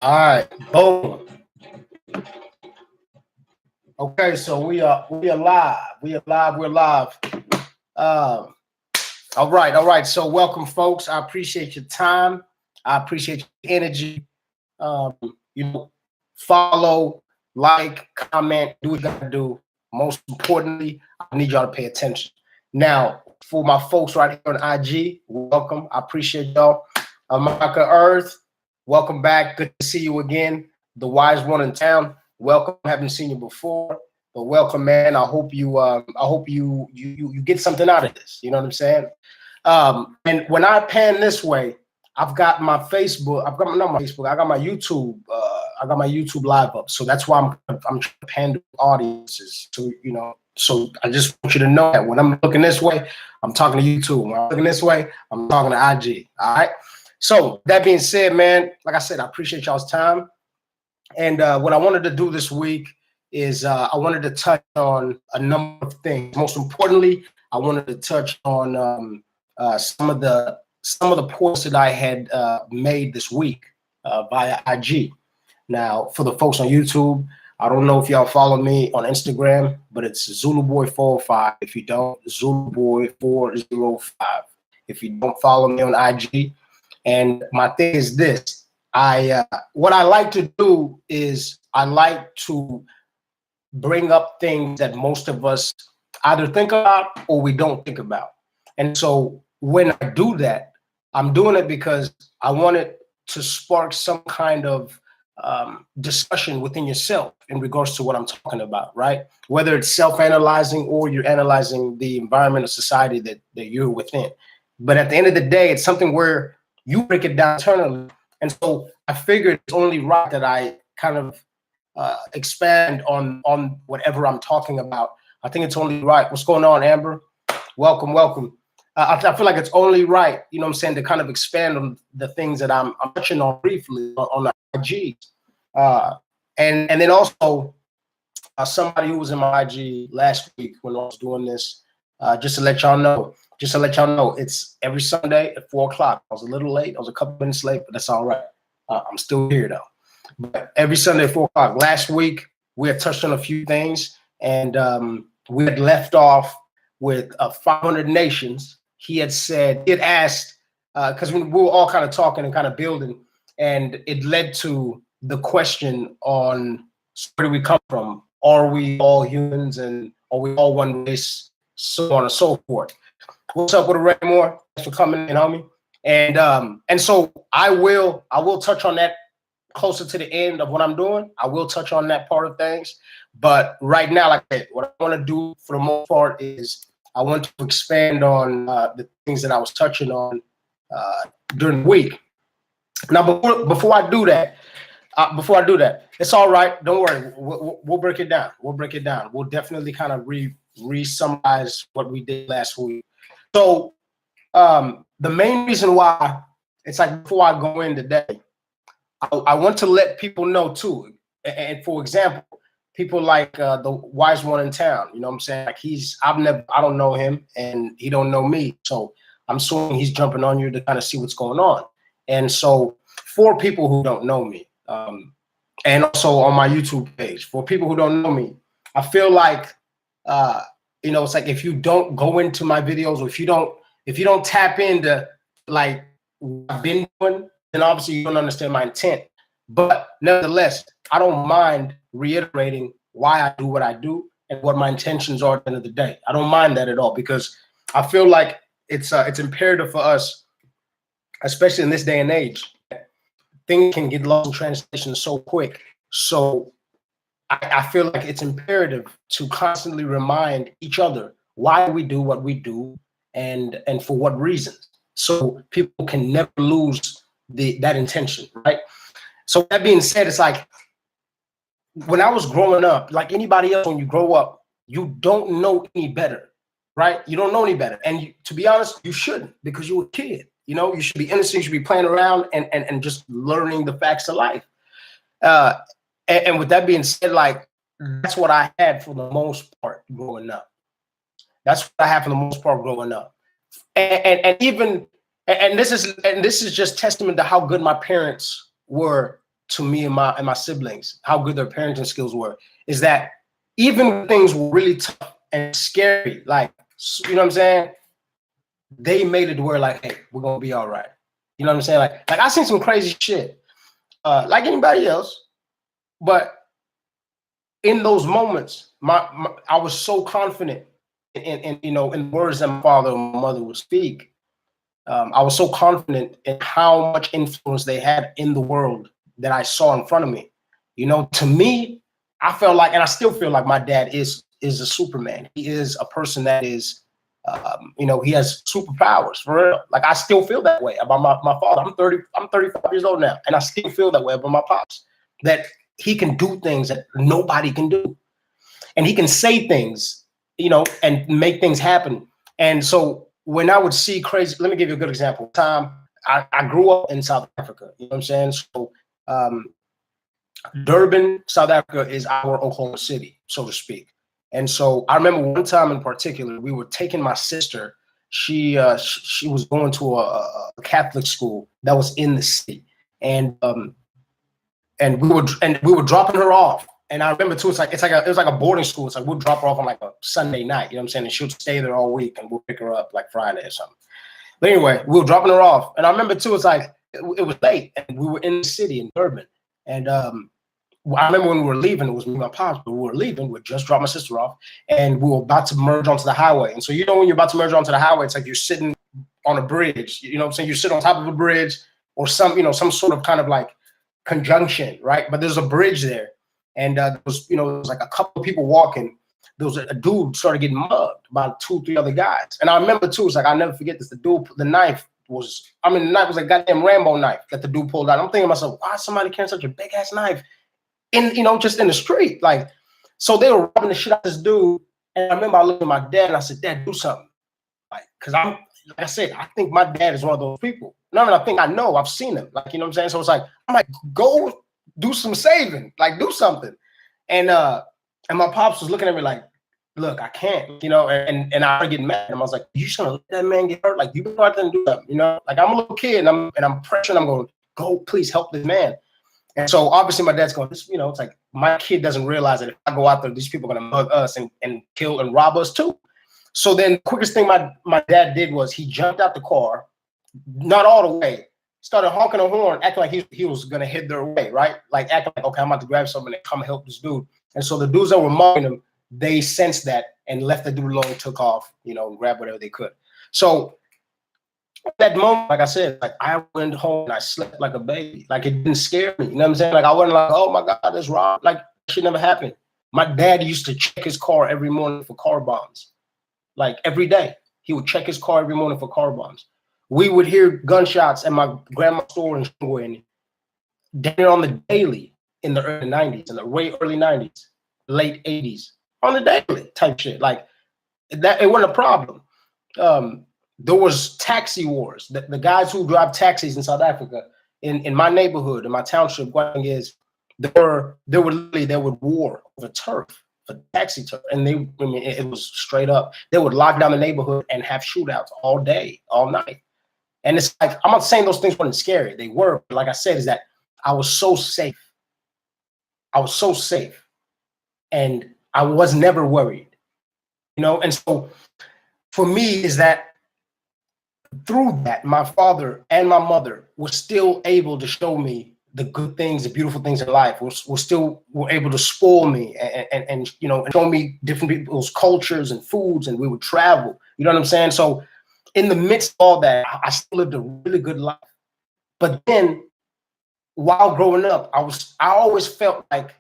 All right, boom. Okay, so we are live. We are live. We're live. Um, all right. So welcome, folks. I appreciate your time. I appreciate your energy. Um, you know, follow, like, comment, do what you gotta do. Most importantly, I need y'all to pay attention. Now, for my folks right here on IG, welcome. I appreciate y'all. Amaka Earth, welcome back. Good to see you again. The wise one in town. Welcome. Haven't seen you before, but welcome, man. I hope you get something out of this. You know what I'm saying? And when I pan this way, I've got my Facebook. I've got not my Facebook. I got my YouTube. I got my YouTube live up. So that's why I'm trying to pan audiences. So So I just want you to know that when I'm looking this way, I'm talking to YouTube. When I'm looking this way, I'm talking to IG. All right. So that being said, man, like I said, I appreciate y'all's time. And what I wanted to do this week is I wanted to touch on a number of things. Most importantly, I wanted to touch on some of the posts that I had made this week via IG. Now, for the folks on YouTube, I don't know if y'all follow me on Instagram, but it's ZuluBoy405. If you don't, ZuluBoy405. If you don't follow me on IG, and my thing is this: what I like to do is I like to bring up things that most of us either think about or we don't think about. And so when I do that, I'm doing it because I want it to spark some kind of discussion within yourself in regards to what I'm talking about, right? Whether it's self-analyzing or you're analyzing the environment or society that you're within. But at the end of the day, it's something where you break it down internally. And so I figured it's only right that I kind of expand on whatever I'm talking about. I think it's only right. What's going on, Amber? Welcome, welcome. I feel like it's only right, you know what I'm saying, to kind of expand on the things that I'm touching on briefly on the IG. And then also somebody who was in my IG last week when I was doing this, just to let y'all know, it's every Sunday at 4 o'clock. I was a little late. I was a couple minutes late, but that's all right. I'm still here though. But every Sunday at 4 o'clock. Last week, we had touched on a few things, and we had left off with 500 nations. He had asked, because we were all kind of talking and kind of building, and it led to the question on where do we come from? Are we all humans, and are we all one race? So on and so forth. What's up with Raymore? Thanks for coming in, homie. And so I will touch on that closer to the end of what I'm doing. I will touch on that part of things. But right now, like I said, what I want to do for the most part is I want to expand on the things that I was touching on during the week. Now, before I do that, it's all right. Don't worry. We'll break it down. We'll definitely kind of re-summarize what we did last week. So the main reason why it's like before I go in today, I want to let people know too. And for example, people like the wise one in town, you know what I'm saying? Like I don't know him and he don't know me. So I'm assuming he's jumping on you to kind of see what's going on. And so for people who don't know me, and also on my YouTube page, for people who don't know me, I feel like, it's like if you don't go into my videos, or if you don't tap into like what I've been doing, then obviously you don't understand my intent. But nevertheless, I don't mind reiterating why I do what I do and what my intentions are at the end of the day. I don't mind that at all, because I feel like it's imperative for us, especially in this day and age. Things can get lost in translation so quick. So I feel like it's imperative to constantly remind each other why we do what we do and for what reasons, so people can never lose that intention, right? So that being said, it's like when I was growing up, like anybody else, when you grow up, you don't know any better, right? You don't know any better. And to be honest, you shouldn't, because you're a kid. You should be innocent, you should be playing around and just learning the facts of life. And with that being said, like that's what I had for the most part growing up. And this is just testament to how good my parents were to me and my siblings, how good their parenting skills were, is that even when things were really tough and scary, like, you know what I'm saying, they made it where like, hey, we're gonna be all right. You know what I'm saying? Like I seen some crazy shit, like anybody else, but in those moments, I was so confident in you know, in words that my father and my mother would speak. I was so confident in how much influence they had in the world that I saw in front of me. You know, to me, I felt like, and I still feel like my dad is a Superman. He is a person that is, you know, he has superpowers for real. Like I still feel that way about my father. I'm 35 years old now, and I still feel that way about my pops. That he can do things that nobody can do, and he can say things, you know, and make things happen. And so when I would see crazy, let me give you a good example. I grew up in South Africa, you know what I'm saying? So Durban, South Africa is our Oklahoma City, so to speak. And so I remember one time in particular, we were taking my sister. She was going to a Catholic school that was in the city, and we were dropping her off. And I remember too, it was like a boarding school. It's like we'll drop her off on like a Sunday night, you know what I'm saying? And she'll stay there all week, and we'll pick her up like Friday or something. But anyway, we were dropping her off, and I remember too, it's like it was late, and we were in the city in Durban, and I remember when we were leaving, it was me and my pops, but we were leaving. We just dropped my sister off, and we were about to merge onto the highway. And so, you know, when you're about to merge onto the highway, it's like you're sitting on a bridge. You know what I'm saying? You sit on top of a bridge or some, you know, some sort of kind of like conjunction, right? But there's a bridge there, and there was, you know, there was like a couple of people walking. There was a dude started getting mugged by 2-3 other guys, and I remember too. It's like I'll never forget this. The knife was, the knife was a goddamn Rambo knife that the dude pulled out. I'm thinking to myself, why is somebody carrying such a big ass knife in, you know, just in the street? Like, so they were robbing the shit out of this dude. And I remember I looked at my dad and I said, Dad, do something. Like, cause like I said, I think my dad is one of those people. No, I think I know, I've seen him. Like, you know what I'm saying? So it's like, I'm like, go do some saving, like do something. And my pops was looking at me like, look, I can't, you know, and I started getting mad. And I was like, you just gonna let that man get hurt? Like, you go out there and do something, you know? Like, I'm a little kid and I'm pressuring, I'm going, go, please help this man. And so obviously my dad's going, this, you know, it's like my kid doesn't realize that if I go out there, these people are gonna mug us and kill and rob us too. So then the quickest thing my dad did was he jumped out the car, not all the way, started honking a horn, acting like he was gonna head their way, right? Like acting like, okay, I'm about to grab something and come help this dude. And so the dudes that were mugging him, they sensed that and left the dude alone, took off, you know, and grabbed whatever they could. So at that moment, like I said, like I went home and I slept like a baby. Like it didn't scare me. You know what I'm saying? Like I wasn't like, oh my God, that's wrong. Like that shit never happened. My dad used to check his car every morning for car bombs. Like every day. He would check his car every morning for car bombs. We would hear gunshots at my grandma's store in Shingway on the daily in the early 90s, in the way early 90s, late 80s, on the daily type shit. Like that, it wasn't a problem. There was taxi wars. The guys who drive taxis in South Africa, in my neighborhood, in my township, there would war over turf, for taxi turf, and it was straight up. They would lock down the neighborhood and have shootouts all day, all night. And it's like, I'm not saying those things weren't scary. They were, but like I said, is that I was so safe. I was so safe, and I was never worried, you know. And so for me is that through that, my father and my mother were still able to show me the good things, the beautiful things in life. Were able to spoil me and you know, and show me different people's cultures and foods, and we would travel. You know what I'm saying? So in the midst of all that, I still lived a really good life. But then while growing up, I always felt like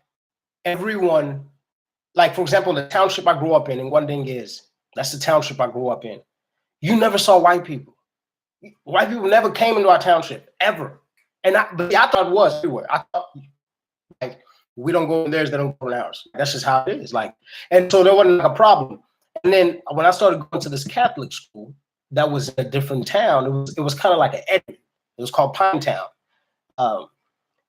everyone, like for example, the township I grew up in, and one thing is, that's the township I grew up in. You never saw white people. White people never came into our township, ever. And I thought it was everywhere. I thought, like, we don't go in theirs, they don't go in ours. That's just how it is. Like, and so there wasn't like a problem. And then when I started going to this Catholic school that was in a different town, it was kind of like an Edmond. It was called Pinetown.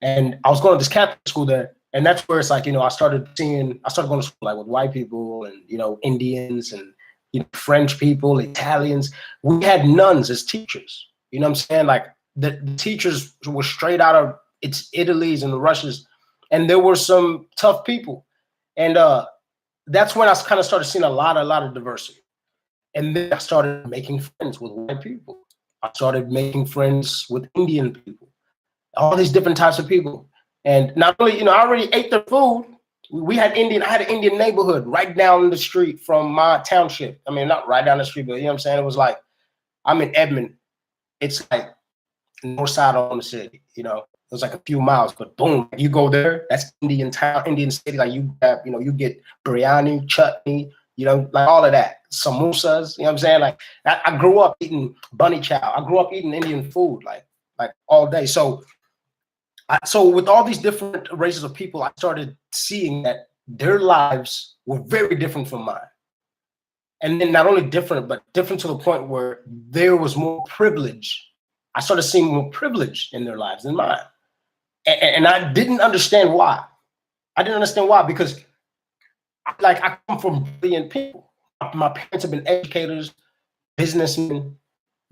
And I was going to this Catholic school there, and that's where it's like, you know, I started going to school like with white people and, you know, Indians and, you know, French people, Italians. We had nuns as teachers. You know what I'm saying? Like the teachers were straight out of it's Italy's and the Russians, and there were some tough people, and that's when I kind of started seeing a lot of diversity. And then I started making friends with white people. I started making friends with Indian people, all these different types of people. And not only, you know, I already ate their food. I had an Indian neighborhood right down the street from my township. I mean, not right down the street, but you know what I'm saying? It was like, I'm in Edmond. It's like north side on the city, you know. It was like a few miles, but boom, you go there, that's Indian town, Indian city. Like you have, you know, you get biryani, chutney, you know, like all of that. Samosas, you know what I'm saying? Like I grew up eating bunny chow. I grew up eating Indian food like all day. So so with all these different races of people, I started seeing that their lives were very different from mine. And then not only different, but different to the point where there was more privilege. I started seeing more privilege in their lives than mine. And I didn't understand why. I didn't understand why, because like I come from brilliant people. My parents have been educators, businessmen,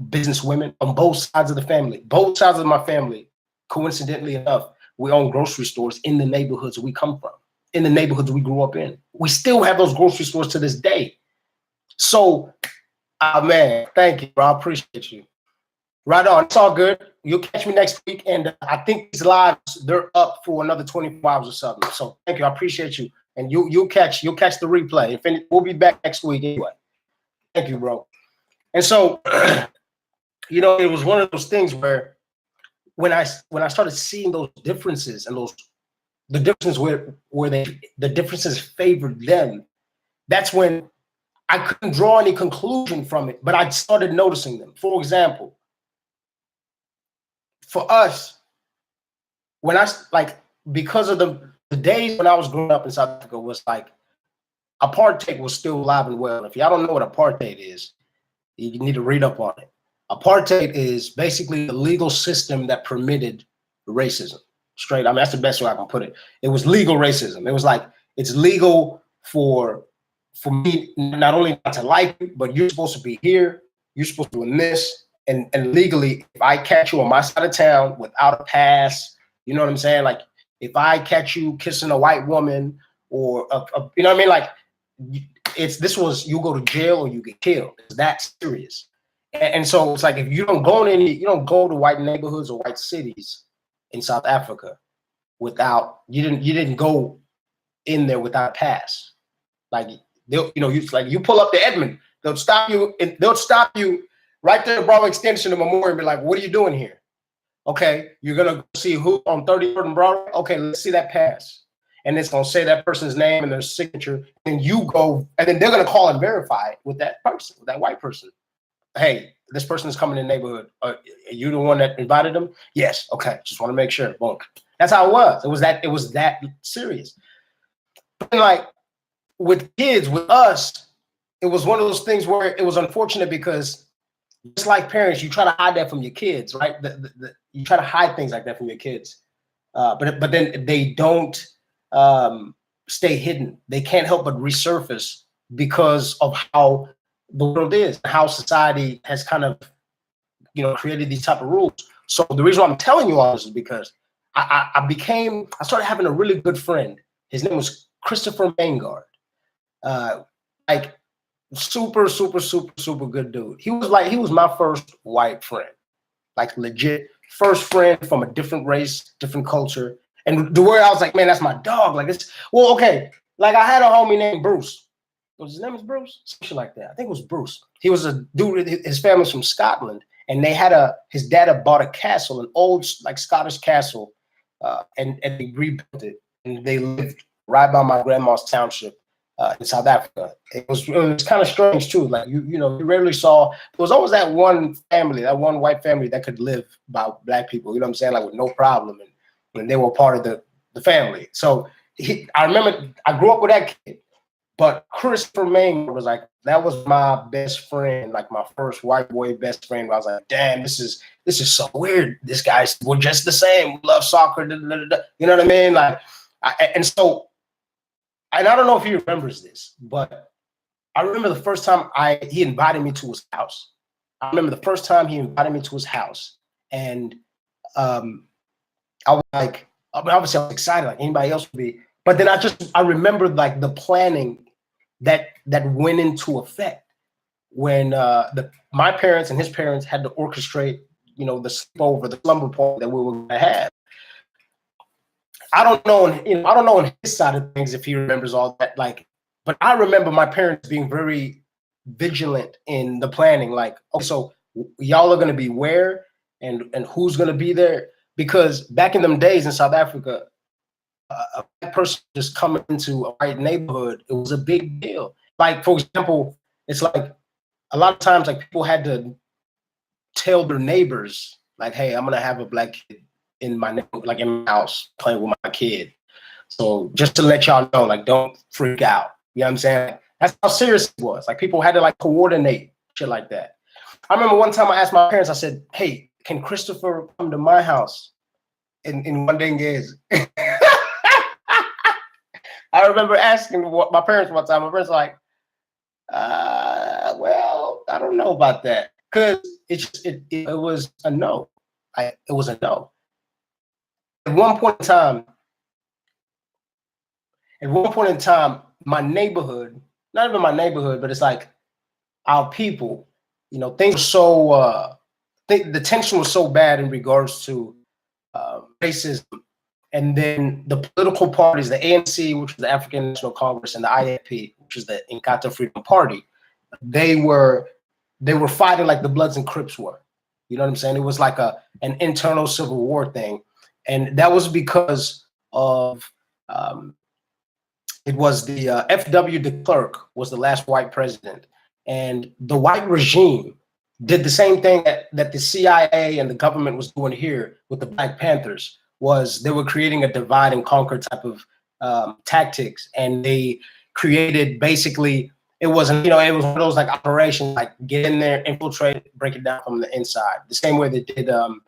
businesswomen on both sides of the family. Both sides of my family, coincidentally enough, we own grocery stores in the neighborhoods we come from, in the neighborhoods we grew up in. We still have those grocery stores to this day. So, man, thank you, bro. I appreciate you. Right on. It's all good. You'll catch me next week. And I think these lives, they're up for another 24 hours or something. So thank you. I appreciate you. And you'll catch the replay. We'll be back next week anyway. Thank you, bro. And so, you know, it was one of those things where when I started seeing those differences and the differences where the differences favored them, that's when I couldn't draw any conclusion from it, but I started noticing them. For example, for us, when because of the days when I was growing up in South Africa was like, apartheid was still alive and well. If y'all don't know what apartheid is, you need to read up on it. Apartheid is basically the legal system that permitted racism. Straight, I mean, that's the best way I can put it. It was legal racism. It was like, it's legal for me not only not to like you, but you're supposed to be here, you're supposed to be doing this. And legally, if I catch you on my side of town without a pass, you know what I'm saying? Like, if I catch you kissing a white woman or, you know what I mean? Like, you go to jail or you get killed. It's that serious. And so it's like, if you don't go to white neighborhoods or white cities in South Africa you didn't go in there without a pass. Like, you pull up to Edmond, they'll stop you right there at Broadway Extension and Memorial and be like, what are you doing here? Okay, you're gonna see who on 33rd and Broadway? Okay, let's see that pass. And it's gonna say that person's name and their signature, and you go, and then they're gonna call and verify it with that person, with that white person. Hey, this person is coming in the neighborhood. Are you the one that invited them? Yes. Okay, just want to make sure. Boom. That's how it was. It was that serious. And like with kids, with us, it was one of those things where it was unfortunate because just like parents, you try to hide that from your kids, right? You try to hide things like that from your kids, but then they don't stay hidden. They can't help but resurface because of how the world is, how society has kind of, created these type of rules. So the reason why I'm telling you all this is because I started having a really good friend. His name was Christopher Maingard. Like super, super, super, super good dude. He was my first white friend, like legit first friend from a different race, different culture. And the word I was like, man, that's my dog. Like okay. Like I had a homie named Bruce. His name is Bruce? Something like that. I think it was Bruce. He was a dude, his family's from Scotland. And they had his dad had bought a castle, an old like Scottish castle, and they rebuilt it. And they lived right by my grandma's township in South Africa. It was kind of strange too. Like you rarely saw. There was always that one family, that one white family that could live by black people. You know what I'm saying? Like with no problem, and they were part of the family. So I remember I grew up with that kid. But Christopher Maingard was like, that was my best friend, like my first white boy best friend. I was like, damn, this is so weird. This guy's, we're just the same. We love soccer. You know what I mean? Like, and I don't know if he remembers this, but I remember the first time he invited me to his house. I remember the first time he invited me to his house, and I was like, I mean, obviously I was excited like anybody else would be. But then I remembered like the planning that went into effect when my parents and his parents had to orchestrate, you know, the sleepover, the slumber party that we were going to have. I don't know, I don't know on his side of things if he remembers all that. Like, but I remember my parents being very vigilant in the planning. Like, okay, so y'all are going to be where and who's going to be there? Because back in them days in South Africa, a black person just coming into a white neighborhood, it was a big deal. Like, for example, it's like a lot of times, like people had to tell their neighbors, like, "Hey, I'm gonna have a black kid in my like in my house playing with my kid." So just to let y'all know, like, don't freak out. You know what I'm saying? That's how serious it was. Like people had to like coordinate shit like that. I remember one time I asked my parents, I said, "Hey, can Christopher come to my house in Wandenges?" I remember asking what my parents one time. My parents were like, well, I don't know about that. Because it was a no. It was a no. At one point in time, my neighborhood, not even my neighborhood, but it's like our people, you know, things were so the tension was so bad in regards to racism. And then the political parties, the ANC, which was the African National Congress, and the IFP, which is the Inkatha Freedom Party, they were fighting like the Bloods and Crips were. You know what I'm saying? It was like an internal civil war thing, and that was because of it was the F.W. de Klerk was the last white president, and the white regime did the same thing that the CIA and the government was doing here with the Black Panthers. Was they were creating a divide and conquer type of tactics, and they created basically it wasn't, you know, it was one of those like operations, like get in there, infiltrate, break it down from the inside. The same way they did the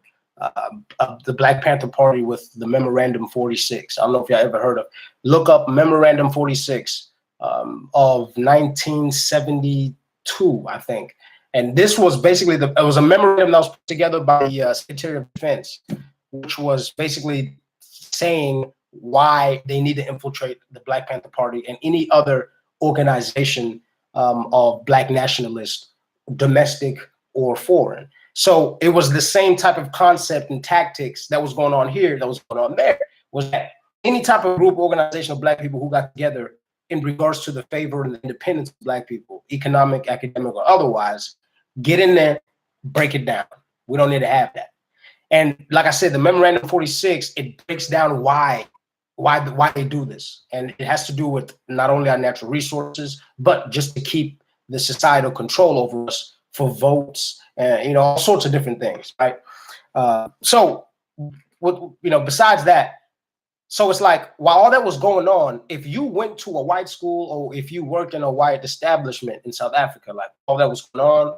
Black Panther Party with the Memorandum 46. I don't know if y'all ever heard of. Look up Memorandum 46 of 1972, I think. And this was basically it was a memorandum that was put together by the Secretary of Defense, which was basically saying why they need to infiltrate the Black Panther Party and any other organization of Black nationalists, domestic or foreign. So it was the same type of concept and tactics that was going on here, that was going on there, was that any type of group, organization of Black people who got together in regards to the favor and the independence of Black people, economic, academic, or otherwise, get in there, break it down. We don't need to have that. And like I said, the Memorandum 46, it breaks down why they do this. And it has to do with not only our natural resources, but just to keep the societal control over us for votes and, you know, all sorts of different things, right? So, you know, besides that, so it's like, while all that was going on, if you went to a white school or if you worked in a white establishment in South Africa, like all that was going on,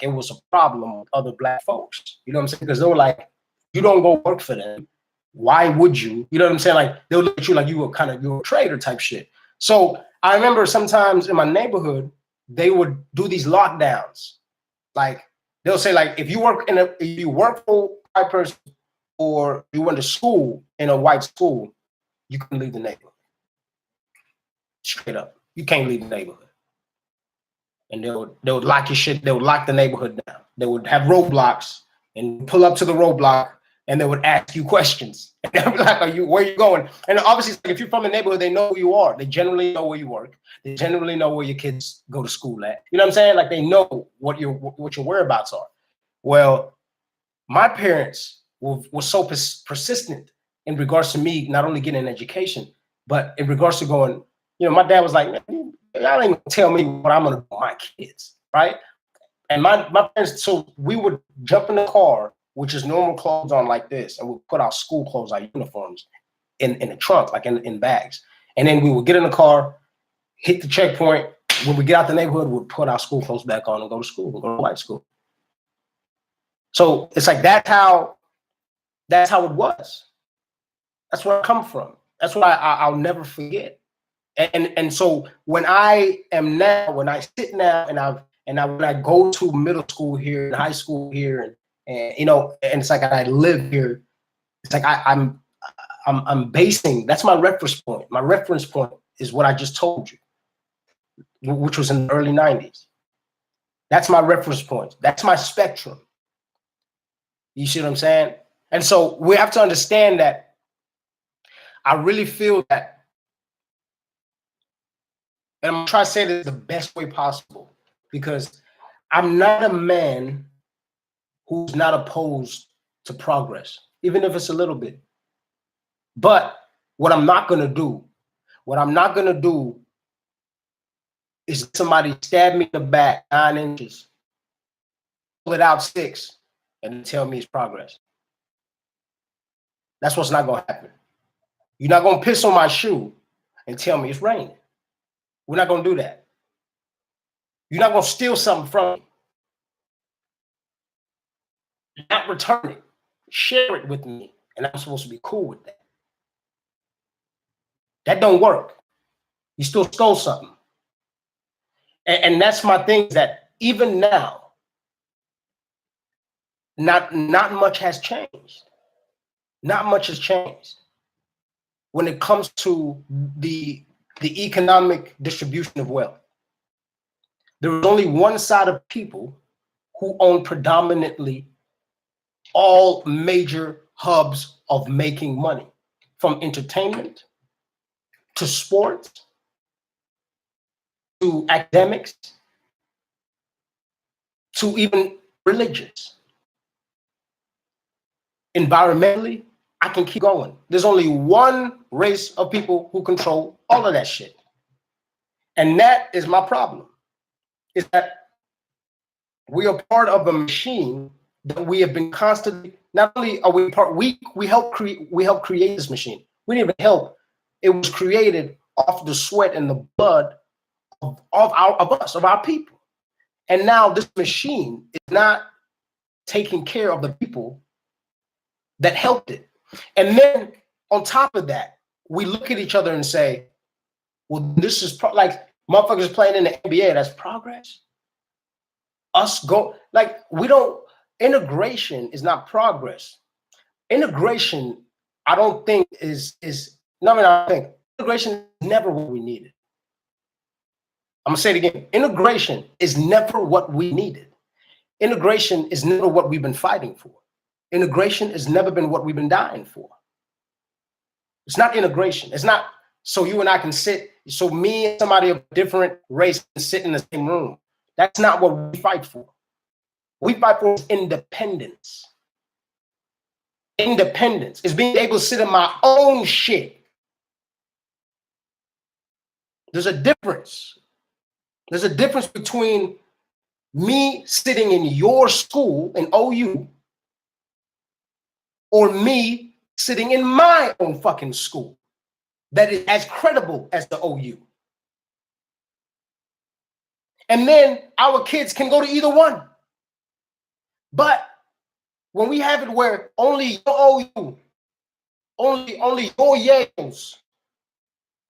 it was a problem with other Black folks. You know what I'm saying? Because they were like, you don't go work for them. Why would you? You know what I'm saying? Like they'll look at you like you were a traitor type shit. So I remember sometimes in my neighborhood, they would do these lockdowns. Like they'll say, like, if you work for a white person or you went to school in a white school, you can leave the neighborhood. Straight up. You can't leave the neighborhood. And they would lock your shit, they would lock the neighborhood down. They would have roadblocks and pull up to the roadblock and they would ask you questions. And they'd be like, where are you going? And obviously, if you're from the neighborhood, they know who you are. They generally know where you work. They generally know where your kids go to school at. You know what I'm saying? Like they know what your whereabouts are. Well, my parents were so persistent in regards to me not only getting an education, but in regards to going, you know, my dad was like, man, y'all ain't gonna tell me what I'm gonna do with my kids, right? And my parents, so we would jump in the car, which is normal clothes on like this, and we'll put our school clothes, our uniforms, in the trunk, like in bags. And then we would get in the car, hit the checkpoint. When we get out the neighborhood, we'd put our school clothes back on and go to school, go to white school. So it's like that's how it was. That's where I come from. That's what I'll never forget. And so when I sit now and when I go to middle school here and high school here and you know, and it's like I live here, It's like I'm basing, that's my reference point. My reference point is what I just told you, which was in the early 90s. That's my reference point. That's my spectrum. You see what I'm saying? And so we have to understand that I really feel that, and I'm trying to say this the best way possible, because I'm not a man who's not opposed to progress, even if it's a little bit. But what I'm not going to do is somebody stab me in the back 9 inches, pull it out 6, and tell me it's progress. That's what's not going to happen. You're not going to piss on my shoe and tell me it's raining. We're not going to do that. You're not going to steal something from me, not return it, share it with me, and I'm supposed to be cool with that. That don't work. You still stole something. And that's my thing, that even now, not much has changed. Not much has changed when it comes to the economic distribution of wealth. There is only one side of people who own predominantly all major hubs of making money, from entertainment to sports to academics to even religious. Environmentally, I can keep going. There's only one race of people who control all of that shit. And that is my problem, is that we are part of a machine that we have been constantly, not only are we part, we help create this machine. We didn't even help. It was created off the sweat and the blood of our people. And now this machine is not taking care of the people that helped it. And then on top of that, we look at each other and say, well, this is like motherfuckers playing in the NBA, that's progress. Us go, like, we don't, integration is not progress. Integration, I don't think integration is never what we needed. I'm gonna say it again. Integration is never what we needed. Integration is never what we've been fighting for. Integration has never been what we've been dying for. It's not integration. It's not so you and I can sit, so me and somebody of a different race can sit in the same room. That's not what we fight for. We fight for independence. Independence is being able to sit in my own shit. There's a difference. There's a difference between me sitting in your school in OU or me sitting in my own fucking school that is as credible as the OU. And then our kids can go to either one. But when we have it where only your OU, only your Yales,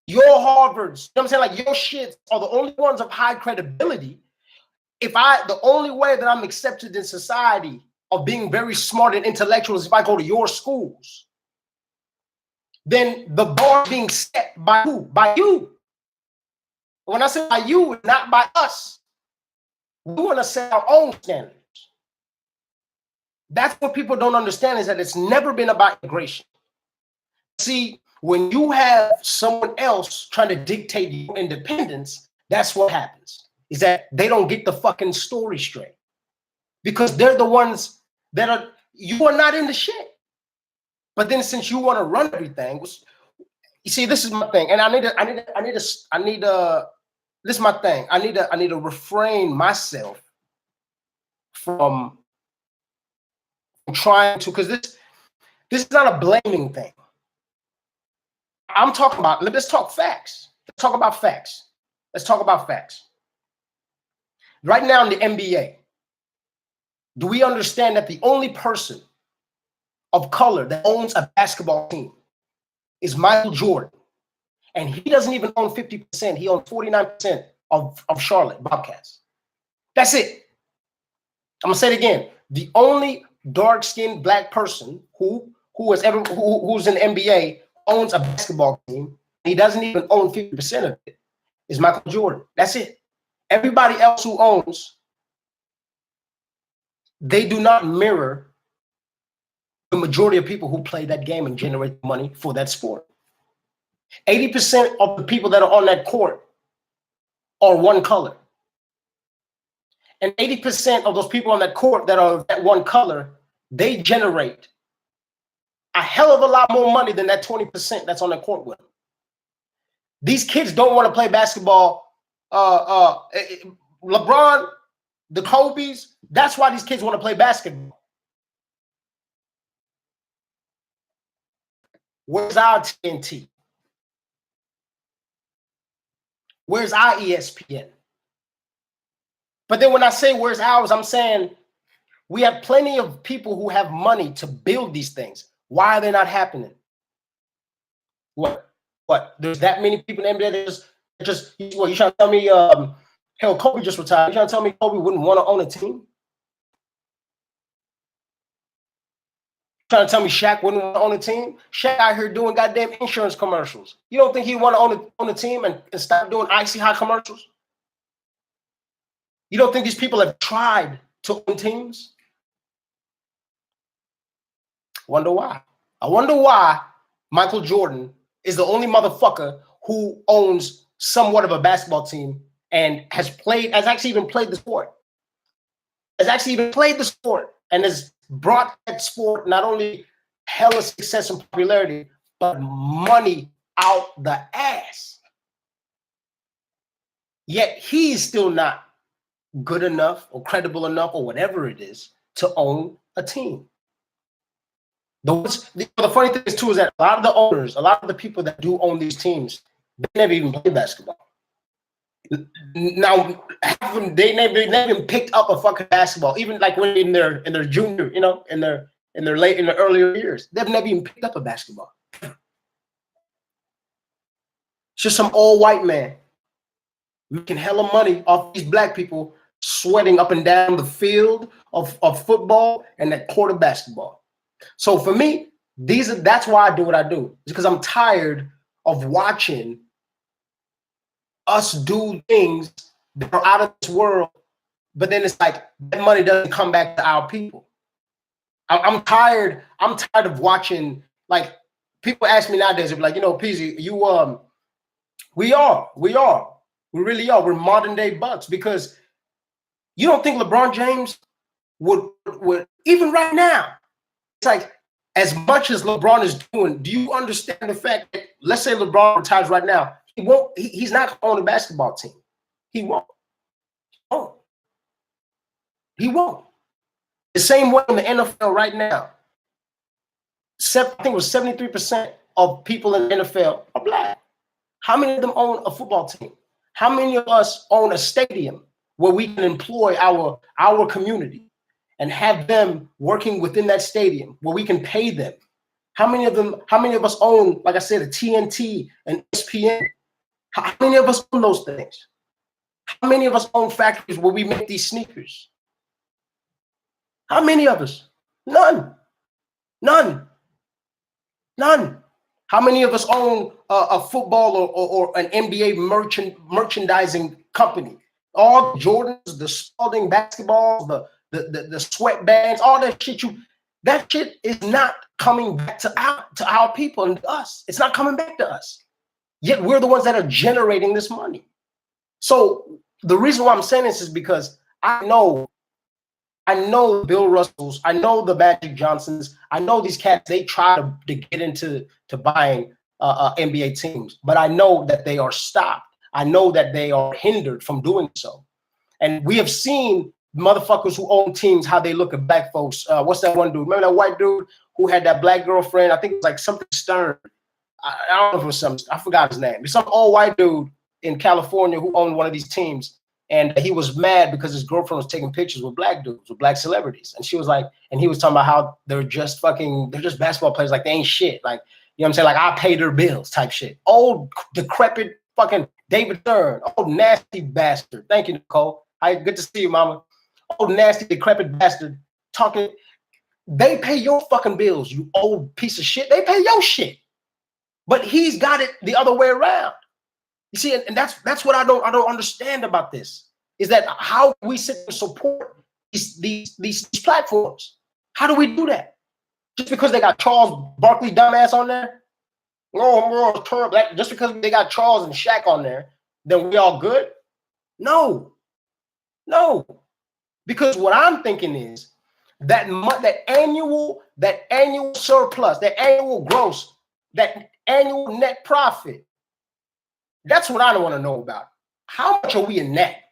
your Harvards, you know what I'm saying? Like your shits are the only ones of high credibility. The only way that I'm accepted in society of being very smart and intellectual is if I go to your schools, then the bar being set by who? By you. When I say by you, not by us. We want to set our own standards. That's what people don't understand, is that it's never been about integration. See, when you have someone else trying to dictate your independence, that's what happens, is that they don't get the fucking story straight. Because they're the ones that you are not in the shit. But then since you want to run everything, you see, this is my thing. And this is my thing. I need to refrain myself from trying to, because this is not a blaming thing. I'm talking about, let's talk facts. Let's talk about facts. Let's talk about facts. Right now in the NBA, do we understand that the only person of color that owns a basketball team is Michael Jordan? And he doesn't even own 50%. He owns 49% of Charlotte Bobcats. That's it. I'm going to say it again. The only dark-skinned black person who who's in the NBA owns a basketball team. He doesn't even own 50% of it. Is Michael Jordan. That's it. Everybody else who owns, they do not mirror the majority of people who play that game and generate money for that sport. 80% of the people that are on that court are one color. And 80% of those people on that court that are that one color, they generate a hell of a lot more money than that 20% that's on the court with them. These kids don't want to play basketball. LeBron, the Kobe's, that's why these kids want to play basketball. Where's our TNT? Where's our ESPN? But then when I say where's ours, I'm saying we have plenty of people who have money to build these things. Why are they not happening? What? There's that many people in the NBA that just what, you trying to tell me hell, Kobe just retired. You trying to tell me Kobe wouldn't want to own a team? Trying to tell me Shaq wouldn't want to own a team? Shaq out here doing goddamn insurance commercials. You don't think he'd want to own a team and stop doing icy hot commercials? You don't think these people have tried to own teams? Wonder why. I wonder why Michael Jordan is the only motherfucker who owns somewhat of a basketball team and has actually even played the sport. Has actually even played the sport and has brought that sport not only hella success and popularity, but money out the ass. Yet he's still not good enough or credible enough or whatever it is to own a team. The funny thing is too is that a lot of the owners, a lot of the people that do own these teams, they never even play basketball. Now, they never even picked up a fucking basketball, even like when in their junior, in the earlier years, they've never even picked up a basketball. It's just some old white man making hella money off these black people sweating up and down the field of football and that court of basketball. So for me, that's why I do what I do. It's because I'm tired of watching us do things that are out of this world, but then it's like that money doesn't come back to our people. I'm tired of watching, like, people ask me nowadays, they're like, Peasy, we really are. We're modern day Bucks, because you don't think LeBron James would even right now, it's like, as much as LeBron is doing, do you understand the fact that, let's say LeBron retires right now, he's not on a basketball team. He won't. He won't. The same way in the NFL right now. I think it was 73% of people in the NFL are black. How many of them own a football team? How many of us own a stadium where we can employ our community and have them working within that stadium where we can pay them? How many of us own, like I said, a TNT and ESPN? How many of us own those things? How many of us own factories where we make these sneakers? How many of us? None. How many of us own a football or an NBA merchandising company? All the Jordans, the Spalding basketballs, the sweatbands, all that shit. That shit is not coming back to our people and us. It's not coming back to us. Yet we're the ones that are generating this money. So the reason why I'm saying this is because I know Bill Russells, I know the Magic Johnsons, I know these cats, they try to get into buying NBA teams, but I know that they are stopped. I know that they are hindered from doing so. And we have seen motherfuckers who own teams, how they look at black folks. What's that one dude? Remember that white dude who had that black girlfriend? I think it was like something Stern. I don't know if it was something, I forgot his name. It's some old white dude in California who owned one of these teams. And he was mad because his girlfriend was taking pictures with black dudes, with black celebrities. And she was like, and he was talking about how they're just basketball players, like they ain't shit. Like, you know what I'm saying? Like, I pay their bills type shit. Old, decrepit fucking David Stern. Old, nasty bastard. Thank you, Nicole. Good to see you, mama. Old, nasty, decrepit bastard talking. They pay your fucking bills, you old piece of shit. They pay your shit. But he's got it the other way around. You see, and that's what I don't understand about this, is that how we sit and support these platforms. How do we do that? Just because they got Charles Barkley dumbass on there? No, just because they got Charles and Shaq on there, then we all good? No. Because what I'm thinking is that annual surplus, that annual gross, that annual net profit. That's what I don't want to know about. How much are we in net?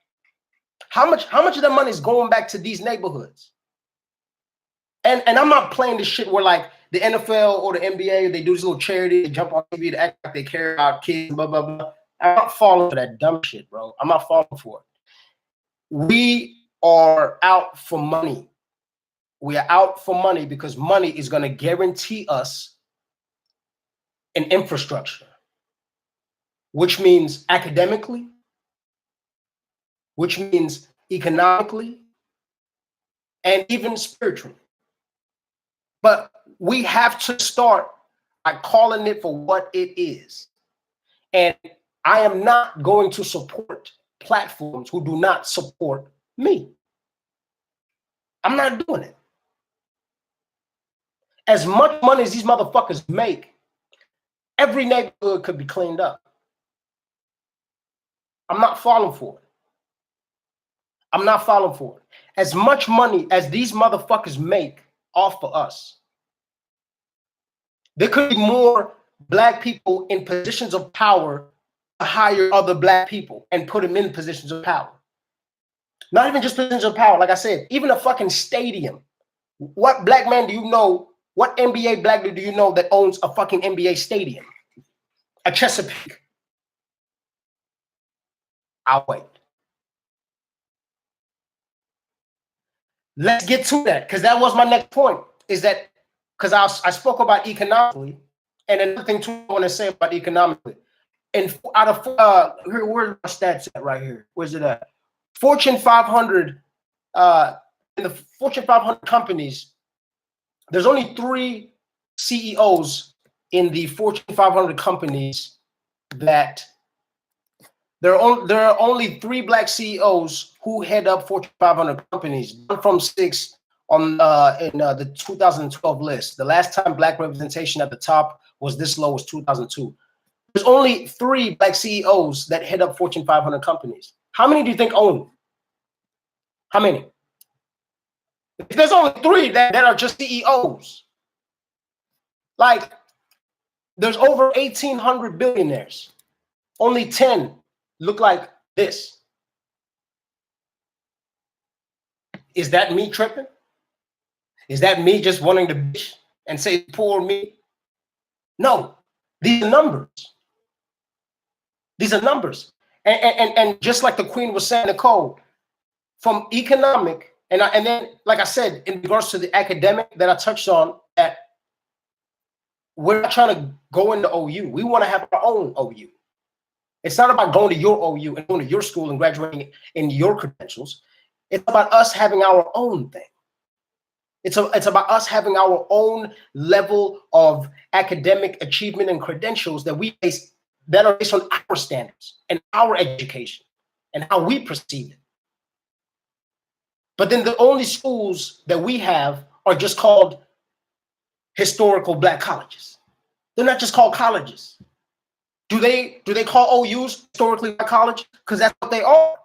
How much of the money is going back to these neighborhoods? And I'm not playing this shit where like the NFL or the NBA, they do this little charity, they jump on TV to act like they care about kids, blah, blah, blah. I'm not falling for that dumb shit, bro. I'm not falling for it. We are out for money. We are out for money because money is going to guarantee us an infrastructure, which means academically, which means economically, and even spiritually. But we have to start by calling it for what it is. And I am not going to support platforms who do not support me. I'm not doing it. As much money as these motherfuckers make, every neighborhood could be cleaned up. I'm not falling for it. I'm not falling for it. As much money as these motherfuckers make off of us, there could be more black people in positions of power to hire other black people and put them in positions of power. Not even just positions of power. Like I said, even a fucking stadium. What black man do you know? What NBA black dude do you know that owns a fucking NBA stadium? A Chesapeake. I'll wait. Let's get to that, because that was my next point. Is that because I spoke about economically, and another thing too I want to say about economically. And out of where's my stats at right here? Where's it at? Fortune 500. In the Fortune 500 companies, there's only 3 CEOs in the Fortune 500 companies that there are only 3 black CEOs who head up Fortune 500 companies. One from 6 on in the 2012 list. The last time black representation at the top was this low was 2002. There's only 3 black CEOs that head up Fortune 500 companies. How many do you think own? How many? If there's only 3 that are just CEOs, like there's over 1,800 billionaires. Only 10 look like this. Is that me tripping? Is that me just wanting to bitch and say poor me? No, these are numbers. These are numbers. And just like the Queen was saying, Nicole, from economic, and then, like I said, in regards to the academic that I touched on, that we're not trying to go into OU. We want to have our own OU. It's not about going to your OU and going to your school and graduating in your credentials. It's about us having our own thing. It's about us having our own level of academic achievement and credentials that we base, that are based on our standards and our education and how we perceive it. But then the only schools that we have are just called historical black colleges. They're not just called colleges. Do they call OUs historically black college? Because that's what they are.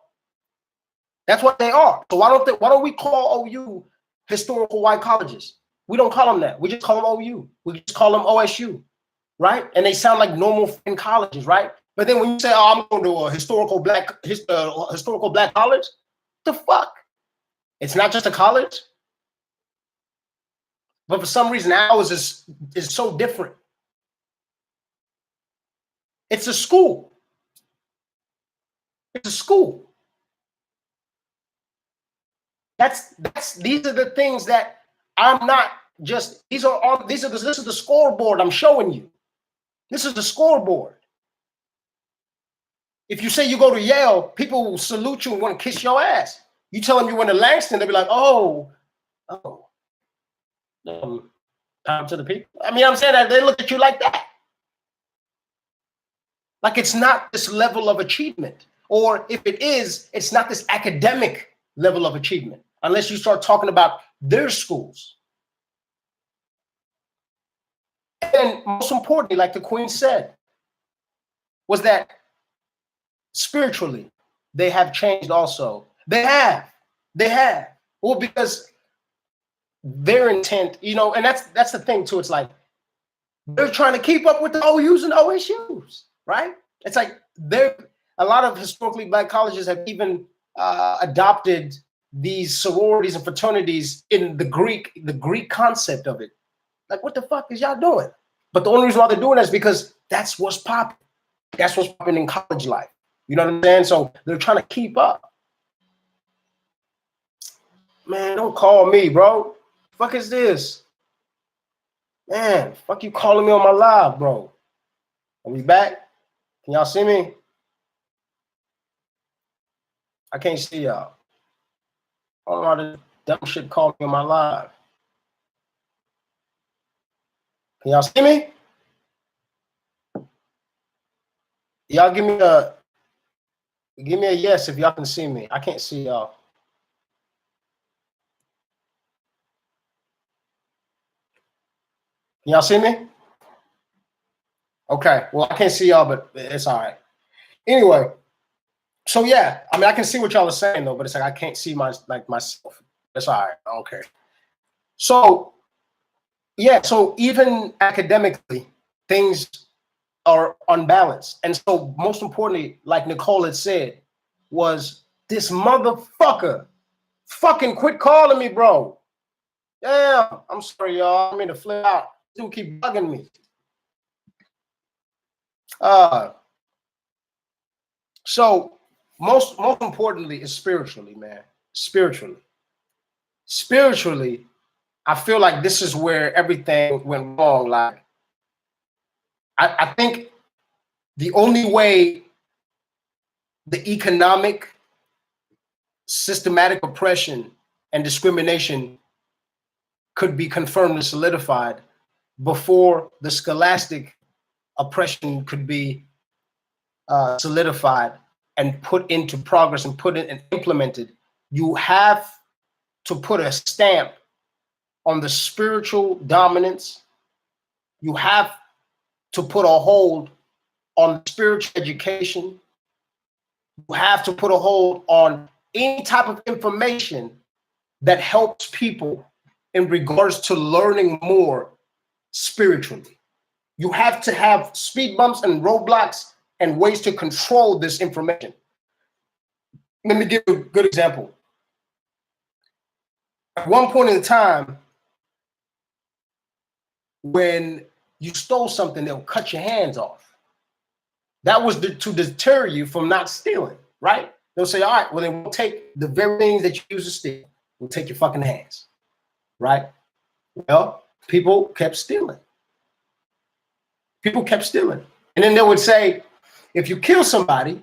That's what they are. So why don't we call OU historical white colleges? We don't call them that. We just call them OU. We just call them OSU, right? And they sound like normal colleges, right? But then when you say, "Oh, I'm going to a historical black college," the fuck? It's not just a college. But for some reason, ours is so different. It's a school. It's a school. These are the things that I'm not just. This is the scoreboard I'm showing you. This is the scoreboard. If you say you go to Yale, people will salute you and want to kiss your ass. You tell them you went to Langston, they'll be like, oh. Time to the people. I mean, I'm saying that they look at you like that. Like it's not this level of achievement. Or if it is, it's not this academic level of achievement, unless you start talking about their schools. And most importantly, like the Queen said, was that spiritually, they have changed also. They have. Well, because their intent, you know, and that's the thing too. It's like they're trying to keep up with the OUs and OSUs, right? It's like a lot of historically Black colleges have even adopted these sororities and fraternities in the Greek concept of it. Like, what the fuck is y'all doing? But the only reason why they're doing that is because that's what's popping. That's what's popping in college life. You know what I'm saying? So they're trying to keep up. Man, don't call me, bro. Fuck is this? Man, fuck you calling me on my live, bro. Are we back? Can y'all see me? I can't see y'all. I don't know how the dumb shit called me on my live. Can y'all see me? Y'all give me a yes if y'all can see me. I can't see y'all. Can y'all see me? Okay, well, I can't see y'all, but it's all right. Anyway, so yeah, I mean, I can see what y'all are saying though, but it's like I can't see myself. That's all right. I don't care. So yeah, so even academically, things are unbalanced. And so most importantly, like Nicole had said, was this motherfucker fucking quit calling me, bro. Damn, I'm sorry, y'all. I mean to flip out. Dude keep bugging me. So most importantly is spiritually, man. Spiritually, I feel like this is where everything went wrong. Like, I think the only way the economic systematic oppression and discrimination could be confirmed and solidified before the scholastic oppression could be solidified and put into progress and put it and implemented, you have to put a stamp on the spiritual dominance. You have to put a hold on spiritual education. You have to put a hold on any type of information that helps people in regards to learning more spiritually. You have to have speed bumps and roadblocks and ways to control this information. Let me give you a good example. At one point in time, when you stole something, they'll cut your hands off. That was to deter you from not stealing, right? They'll say, all right, well, then we'll take the very things that you use to steal. We'll take your fucking hands, right? Well, people kept stealing. People kept stealing. And then they would say, if you kill somebody,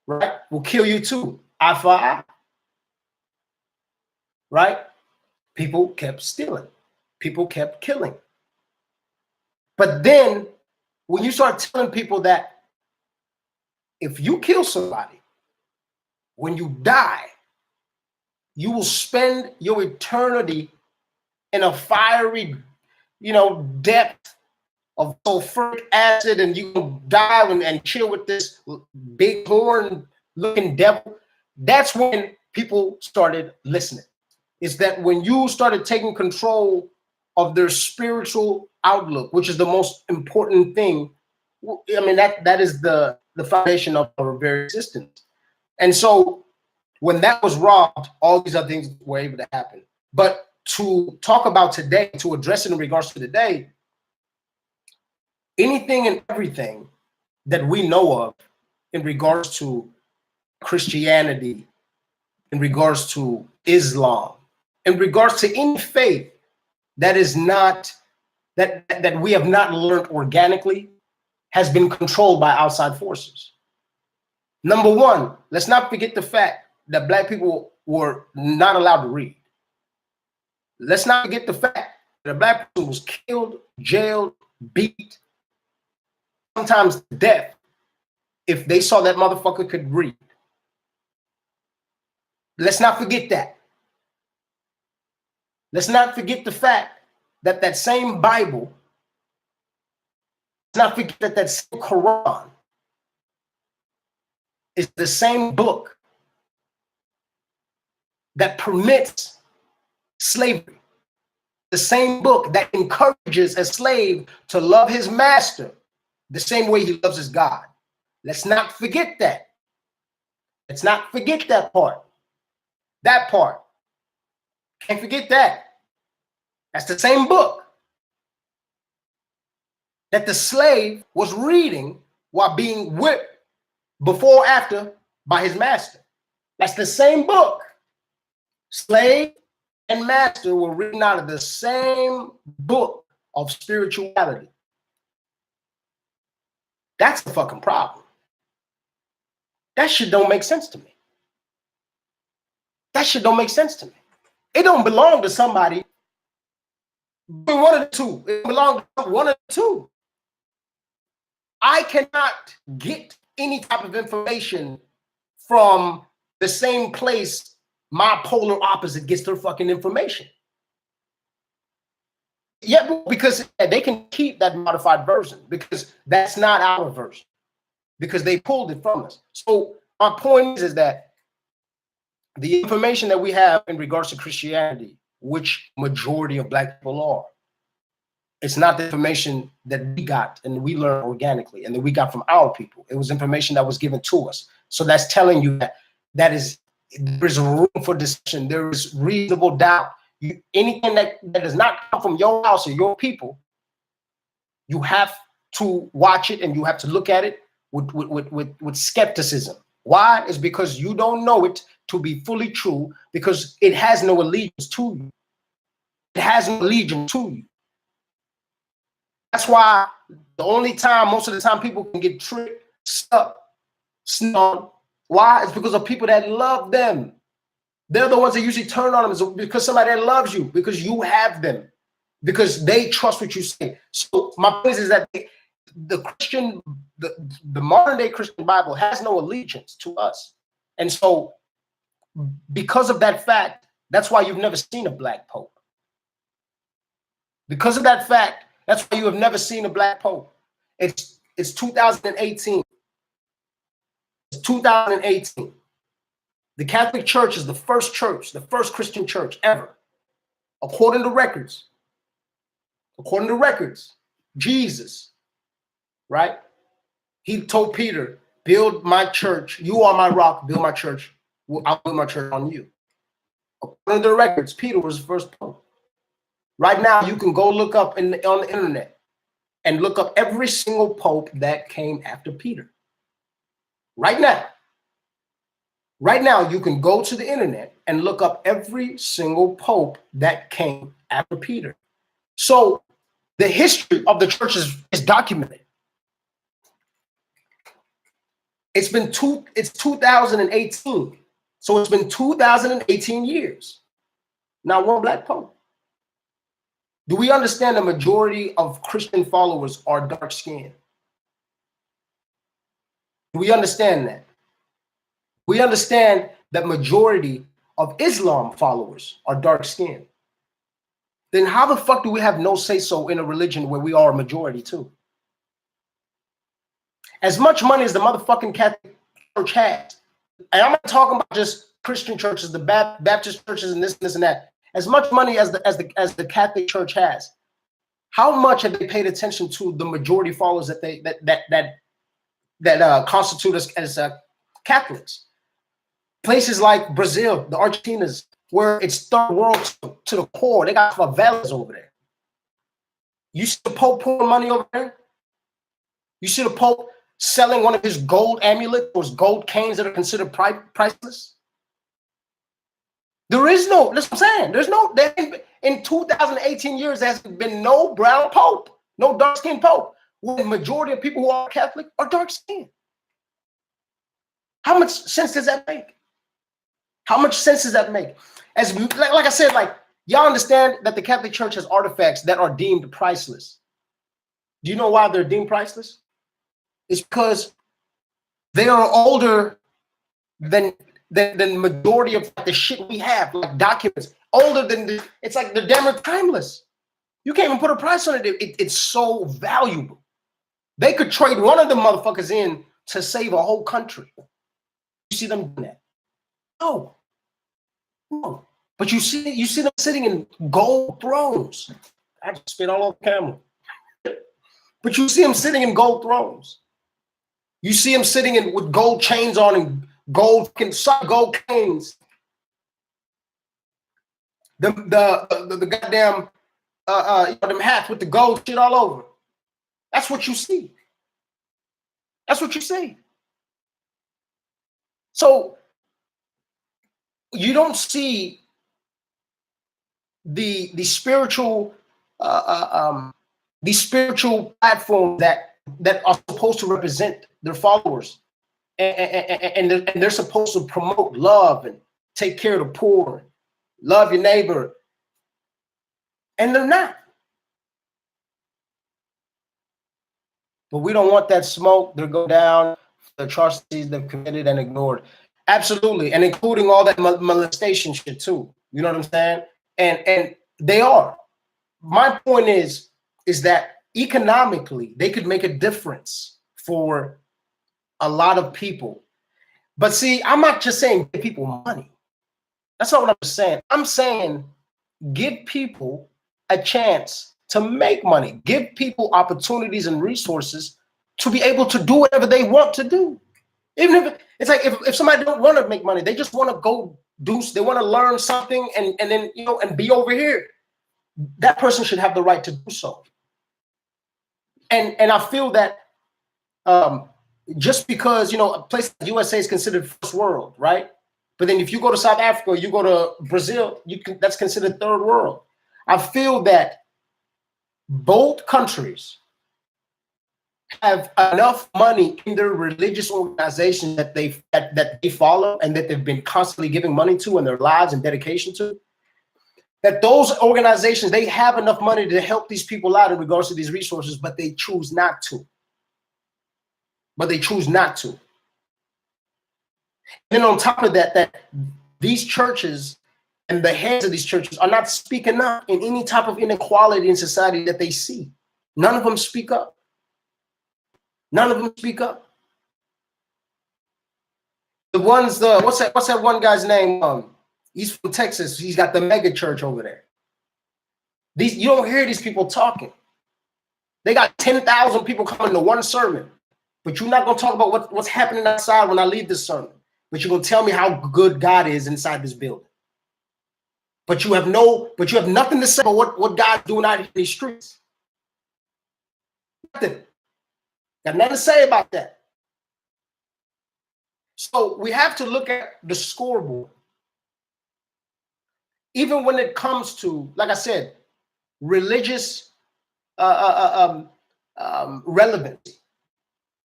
right, we'll kill you too. Eye for eye. Right? People kept stealing. People kept killing. But then when you start telling people that if you kill somebody, when you die, you will spend your eternity in a fiery, depth of sulfuric acid, and you will die and chill with this big horn looking devil. That's when people started listening. Is that when you started taking control of their spiritual outlook, which is the most important thing. I mean, that is the foundation of our very existence. And so when that was robbed, all these other things were able to happen. But to talk about today, to address it in regards to today, anything and everything that we know of in regards to Christianity, in regards to Islam, in regards to any faith that is not, that we have not learned organically, has been controlled by outside forces. Number one, let's not forget the fact that Black people were not allowed to read. Let's not forget the fact that a black person was killed, jailed, beat, sometimes to death, if they saw that motherfucker could read. Let's not forget that. Let's not forget the fact that that same Bible, let's not forget that that same Quran is the same book that permits slavery, the same book that encourages a slave to love his master the same way he loves his God. Let's not forget that. Let's not forget that part. That part. Can't forget that. That's the same book that the slave was reading while being whipped before or after by his master. That's the same book. Slave and master were reading out of the same book of spirituality. That's the fucking problem. That shit don't make sense to me. That shit don't make sense to me. It don't belong to somebody. One of the two. It belongs to one of the two. I cannot get any type of information from the same place my polar opposite gets their fucking information. Yeah, because they can keep that modified version because that's not our version because they pulled it from us. So my point is that the information that we have in regards to Christianity, which majority of black people are, it's not the information that we got and we learned organically and that we got from our people. It was information that was given to us. So that's telling you that there is room for discussion. There is reasonable doubt. Anything that does not come from your house or your people, you have to watch it and you have to look at it with skepticism. Why? Is because you don't know it to be fully true because it has no allegiance to you. It has no allegiance to you. That's why the only time, most of the time, people can get tricked, stuck, snubbed. Why? It's because of people that love them. They're the ones that usually turn on them. It's because somebody that loves you, because you have them, because they trust what you say. So my point is that the modern day Christian Bible has no allegiance to us. And so because of that fact, that's why you've never seen a black pope. Because of that fact, that's why you have never seen a black pope. It's 2018. It's 2018. The Catholic Church is the first Christian church ever. According to records, Jesus, right? He told Peter, build my church. You are my rock, build my church. I'll build my church on you. According to the records, Peter was the first pope. Right now, you can go look up on the internet and look up every single pope that came after Peter. Right now, you can go to the internet and look up every single pope that came after Peter. So the history of the church is documented. It's 2018. So it's been 2018 years. Now one black pope. Do we understand the majority of Christian followers are dark skinned? Do we understand that? We understand that majority of Islam followers are dark skinned. Then how the fuck do we have no say so in a religion where we are a majority too? As much money as the motherfucking Catholic Church has, and I'm not talking about just Christian churches, the Baptist churches, and this and that. As much money as the Catholic Church has, how much have they paid attention to the majority followers that constitute us as Catholics? Places like Brazil, the Argentinas, where it's third world to the core, they got favelas over there. You see the Pope pouring money over there? You see the Pope selling one of his gold amulets, those gold canes that are considered priceless? There is no, that's what I'm saying. In 2018 years, there has been no brown pope, no dark-skinned pope, when the majority of people who are Catholic are dark-skinned. How much sense does that make? How much sense does that make? As like I said, like Y'all understand that the Catholic Church has artifacts that are deemed priceless. Do you know why they're deemed priceless? It's because they are older than the majority of the shit we have, like documents. Older than it's like they're damn timeless. You can't even put a price on it. It's so valuable. They could trade one of them motherfuckers in to save a whole country. You see them doing that? No. No. But you see them sitting in gold thrones. I just spit all over the camera. But you see them sitting in gold thrones. You see them sitting in with gold chains on and gold canes. The goddamn them hats with the gold shit all over. That's what you see. That's what you see. So you don't see the spiritual platform that are supposed to represent their followers, and they're supposed to promote love and take care of the poor, love your neighbor, and they're not. But we don't want that smoke to go down, the atrocities they've committed and ignored. Absolutely, and including all that molestation shit too. You know what I'm saying? And they are. My point is that economically they could make a difference for a lot of people. But see, I'm not just saying give people money. That's not what I'm saying. I'm saying give people a chance to make money. Give people opportunities and resources to be able to do whatever they want to do. Even if it's like if somebody don't want to make money, they just want to go do, they want to learn something and then and be over here. That person should have the right to do so. And I feel that just because a place like USA is considered first world, right? But then if you go to South Africa, you go to Brazil, that's considered third world. I feel that both countries have enough money in their religious organization that they follow and that they've been constantly giving money to in their lives and dedication to, that those organizations, they have enough money to help these people out in regards to these resources, but they choose not to. And then on top of that these churches and the heads of these churches are not speaking up in any type of inequality in society that they see. None of them speak up. None of them speak up. The ones, what's that one guy's name? He's from Texas. He's got the mega church over there. You don't hear these people talking. They got 10,000 people coming to one sermon, but you're not gonna talk about what's happening outside when I leave this sermon. But you're gonna tell me how good God is inside this building. But you have nothing to say about what God's doing out in these streets. Nothing. Got nothing to say about that. So we have to look at the scoreboard. Even when it comes to, like I said, religious relevancy.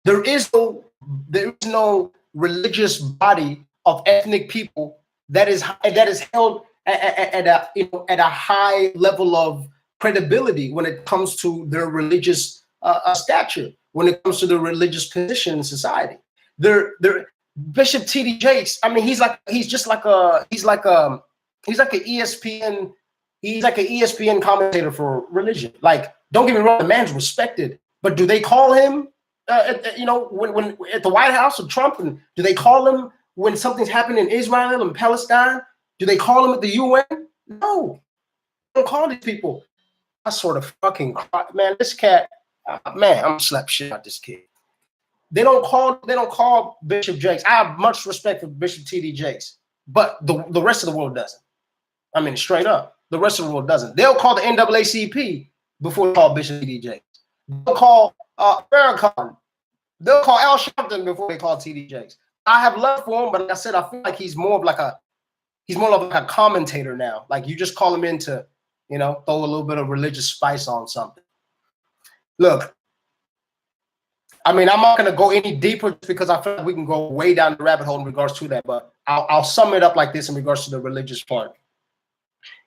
There is no religious body of ethnic people that is held at a high level of credibility when it comes to their religious stature, when it comes to their religious position in society. Bishop T.D. Jakes, I mean, he's like an ESPN. He's like an ESPN commentator for religion. Like, don't get me wrong, the man's respected, but do they call him, when at the White House with Trump, and do they call him when something's happening in Israel and Palestine? Do they call him at the UN? No, they don't call these people. I sort of fucking cry. Man, this cat, man, I'm gonna slap shit out this kid. They don't call Bishop Jakes. I have much respect for Bishop T.D. Jakes, but the rest of the world doesn't. I mean, straight up, the rest of the world doesn't. They'll call the NAACP before they call Bishop T.D. Jakes. They'll call Farrakhan. They'll call Al Sharpton before they call T.D. Jakes. I have love for him, but like I said, I feel like he's more of like a commentator now. Like, you just call him in to, throw a little bit of religious spice on something. Look, I mean, I'm not going to go any deeper because I feel like we can go way down the rabbit hole in regards to that, but I'll sum it up like this in regards to the religious part.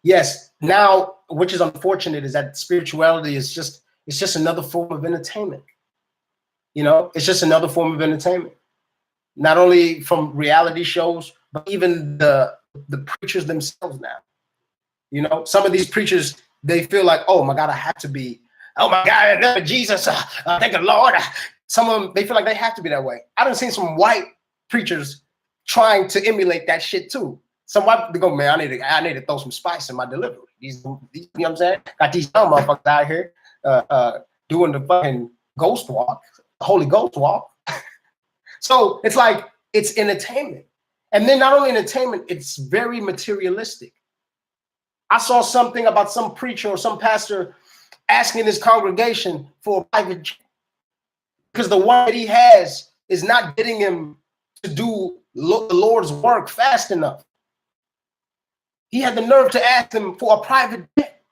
Yes. Now, which is unfortunate, is that spirituality is just another form of entertainment. You know, it's just another form of entertainment. Not only from reality shows, but even the preachers themselves now. You know, some of these preachers, they feel like, oh my God, I have to be, oh my God, Jesus, thank the Lord. Some of them, they feel like they have to be that way. I done seen some white preachers trying to emulate that shit too. Some white, they go, man, I need to throw some spice in my delivery. These, you know what I'm saying? Got these young motherfuckers out here doing the fucking ghost walk, Holy Ghost walk. So it's like, it's entertainment. And then not only entertainment, it's very materialistic. I saw something about some preacher or some pastor asking his congregation for a private jet because the one that he has is not getting him to do the Lord's work fast enough. He had the nerve to ask him for a private jet.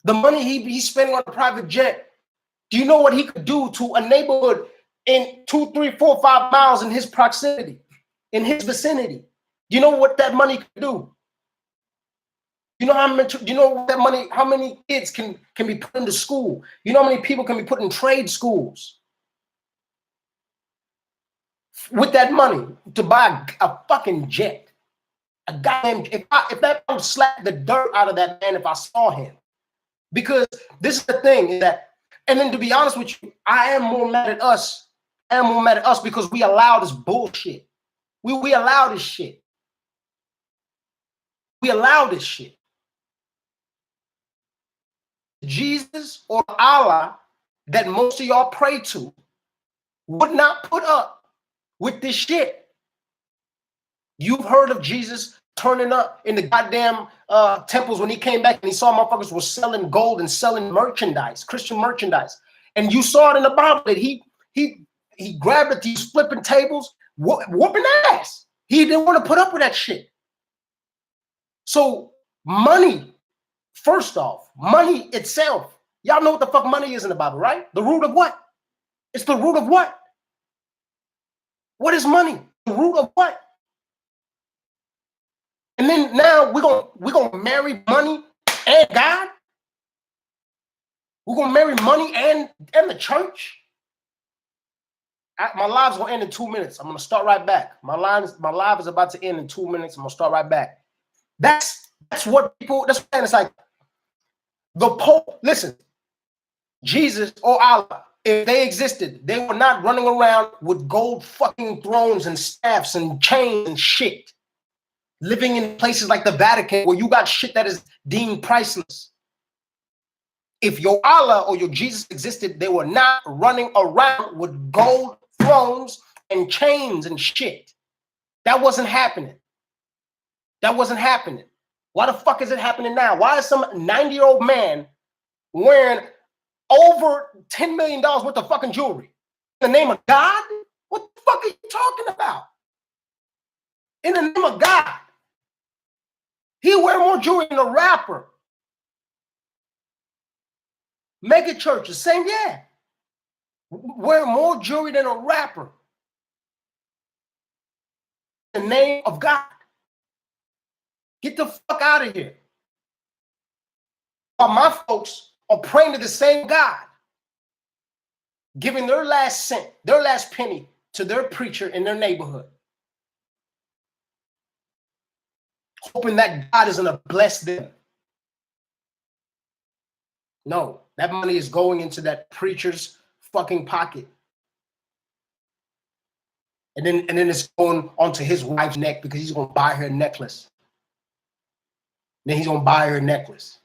The money he's spending on a private jet, do you know what he could do to a neighborhood in 2, 3, 4, 5 miles in his proximity, in his vicinity? Do you know what that money could do? You know how much? You know that money? How many kids can be put into school? You know how many people can be put in trade schools with that money to buy a fucking jet? A goddamn! If that would slap the dirt out of that man if I saw him, because this is the thing is that, and then to be honest with you, I am more mad at us. I am more mad at us because we allow this bullshit. We allow this shit. We allow this shit. Jesus or Allah that most of y'all pray to would not put up with this shit. You've heard of Jesus turning up in the goddamn temples when he came back and he saw motherfuckers were selling gold and selling merchandise, Christian merchandise. And you saw it in the Bible that he grabbed at these flipping tables, whooping ass. He didn't want to put up with that shit. So money, first off, money itself. Y'all know what the fuck money is in the Bible, right? The root of what? It's the root of what? What is money? The root of what? And then now we're gonna marry money and God? We're gonna marry money and the church? My live's gonna end in 2 minutes. I'm gonna start right back. My live is about to end in 2 minutes. I'm gonna start right back. That's what people, that's what it's like. The Pope, listen, Jesus or Allah, if they existed, they were not running around with gold fucking thrones and staffs and chains and shit, living in places like the Vatican where you got shit that is deemed priceless. If your Allah or your Jesus existed, they were not running around with gold thrones and chains and shit. That wasn't happening. That wasn't happening. Why the fuck is it happening now? Why is some 90-year-old man wearing over $10 million worth of fucking jewelry in the name of God? What the fuck are you talking about? In the name of God. He wear more jewelry than a rapper. Mega churches, same, yeah. Wear more jewelry than a rapper. In the name of God. Get the fuck out of here. While my folks are praying to the same God, giving their last cent, their last penny to their preacher in their neighborhood, hoping that God is going to bless them. No, that money is going into that preacher's fucking pocket. And then it's going onto his wife's neck because he's going to buy her a necklace. Then he's going to buy her a necklace.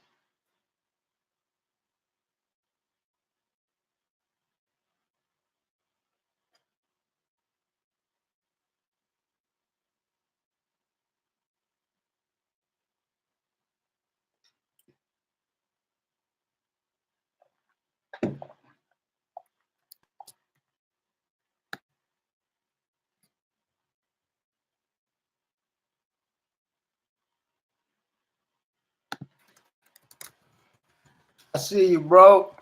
I see you, bro.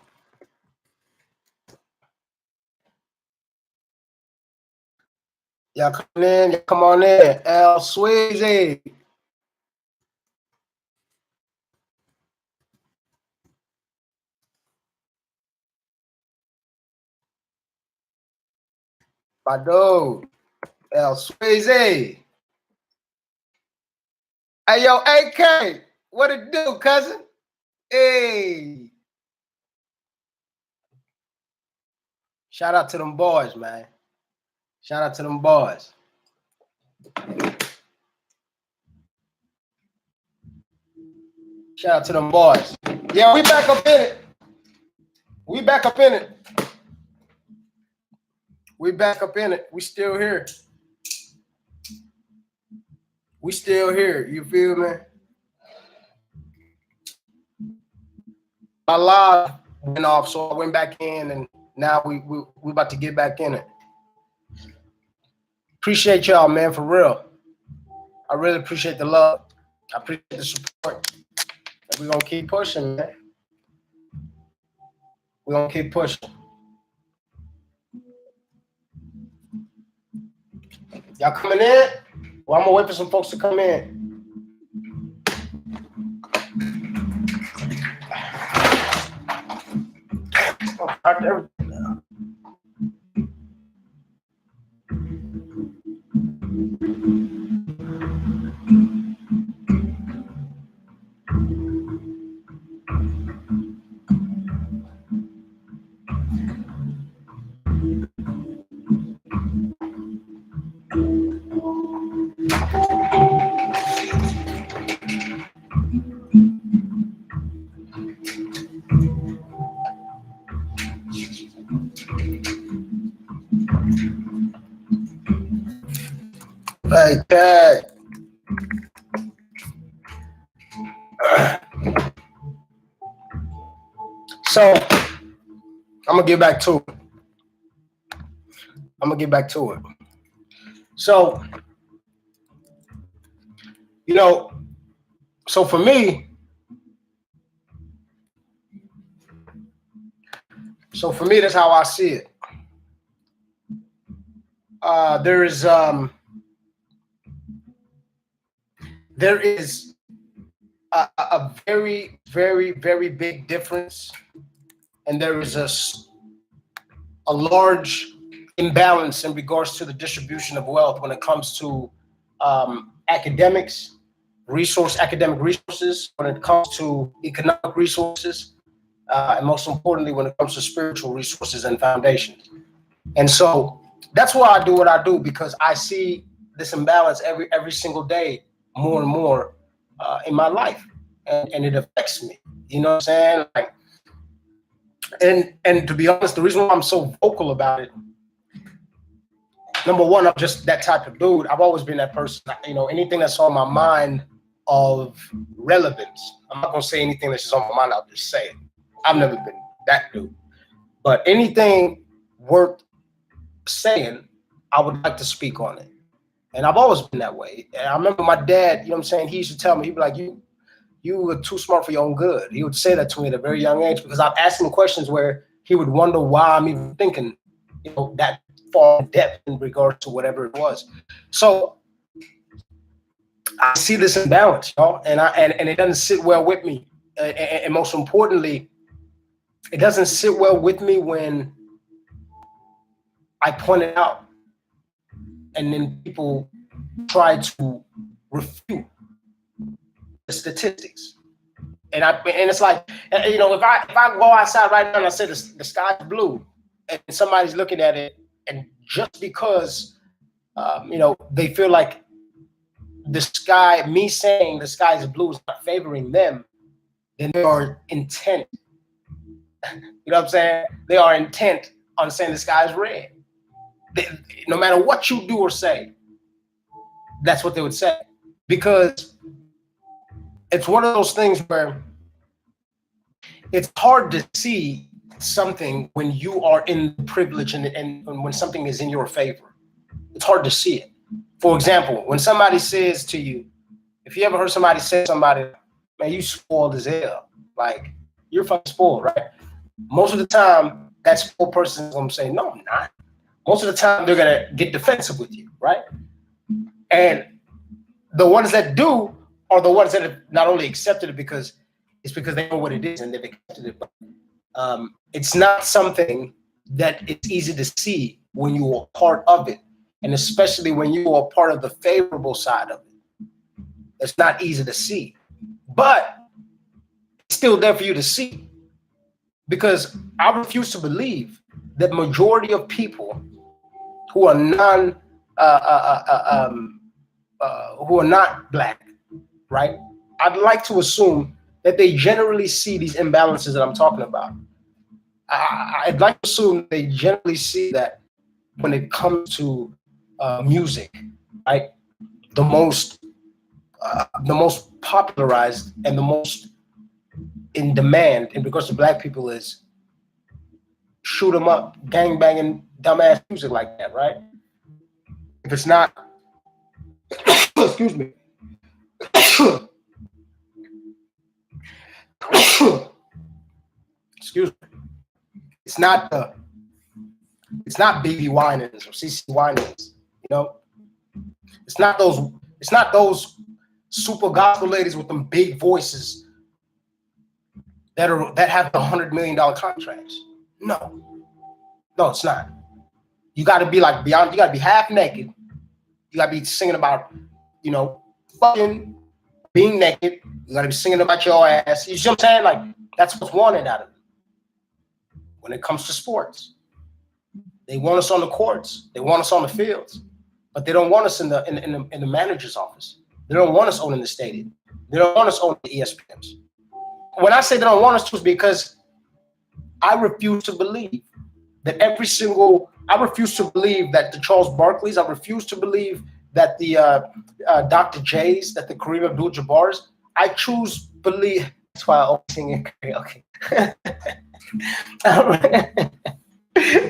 Y'all come in, y'all come on in. L Sweezy. My dude, El Swayze. Hey, yo, AK, what it do, cousin? Hey. Shout out to them boys, man. Shout out to them boys. Shout out to them boys. Yeah, we back up in it. We back up in it. We back up in it. We still here. We still here. You feel me? My live went off, so I went back in, and now we about to get back in it. Appreciate y'all, man, for real. I really appreciate the love. I appreciate the support. And we're gonna keep pushing, man. We're gonna keep pushing. Y'all coming in? Well, I'm gonna wait for some folks to come in. Okay. So I'm gonna get back to it. So, you know, so for me, that's how I see it. There is a very, very, very big difference, and there is a large imbalance in regards to the distribution of wealth when it comes to academic resources, when it comes to economic resources, and most importantly, when it comes to spiritual resources and foundations. And so that's why I do what I do, because I see this imbalance every single day, more and more in my life, and it affects me. You know what I'm saying? Like, and to be honest, the reason why I'm so vocal about it, number one, I'm just that type of dude. I've always been that person. You know, anything that's on my mind of relevance, I'm not gonna say anything that's just on my mind. I'll just say it. I've never been that dude, but anything worth saying, I would like to speak on it. And I've always been that way. And I remember my dad, you know what I'm saying, he used to tell me, he'd be like, you were too smart for your own good. He would say that to me at a very young age, because I've asked him questions where he would wonder why I'm even thinking, you know, that far in depth in regards to whatever it was. So I see this imbalance, y'all, and it doesn't sit well with me. And most importantly, it doesn't sit well with me when I point it out, and then people try to refute the statistics. And it's like, you know, if I go outside right now and I say the sky's blue, and somebody's looking at it, and just because you know, they feel like me saying the sky is blue is not favoring them, then they are intent. You know what I'm saying? They are intent on saying the sky is red. No matter what you do or say, that's what they would say. Because it's one of those things where it's hard to see something when you are in privilege and when something is in your favor. It's hard to see it. For example, when somebody says to you, if you ever heard somebody say to somebody, man, you spoiled as hell. Like, you're fucking spoiled, right? Most of the time, that spoiled person is going to say, no, I'm not. Most of the time, they're going to get defensive with you, right? And the ones that do are the ones that have not only accepted it because they know what it is and they've accepted it, but it's not something that it's easy to see when you are part of it, and especially when you are part of the favorable side of it. It's not easy to see, but it's still there for you to see, because I refuse to believe that majority of people who are who are not black, right? I'd like to assume that they generally see these imbalances that I'm talking about. I'd like to assume they generally see that when it comes to music, right? The most popularized and the most in demand in regards to black people is shoot 'em up, gang banging, dumbass music like that, right? If it's not, excuse me, excuse me, it's not BB Winans or CC Winans, you know. It's not those super gospel ladies with them big voices that have $100 million contracts. No, it's not. You got to be like beyond. You got to be half naked. You got to be singing about, you know, fucking being naked. You got to be singing about your ass. You see what I'm saying? Like, that's what's wanted out of it. When it comes to sports, they want us on the courts. They want us on the fields, but they don't want us in the manager's office. They don't want us owning the stadium. They don't want us owning the ESPNs. When I say they don't want us to, it's because I refuse to believe that I refuse to believe that the Charles Barkleys, I refuse to believe that the Dr. J's, that the Kareem Abdul-Jabbars, I choose believe. That's why I always sing in karaoke.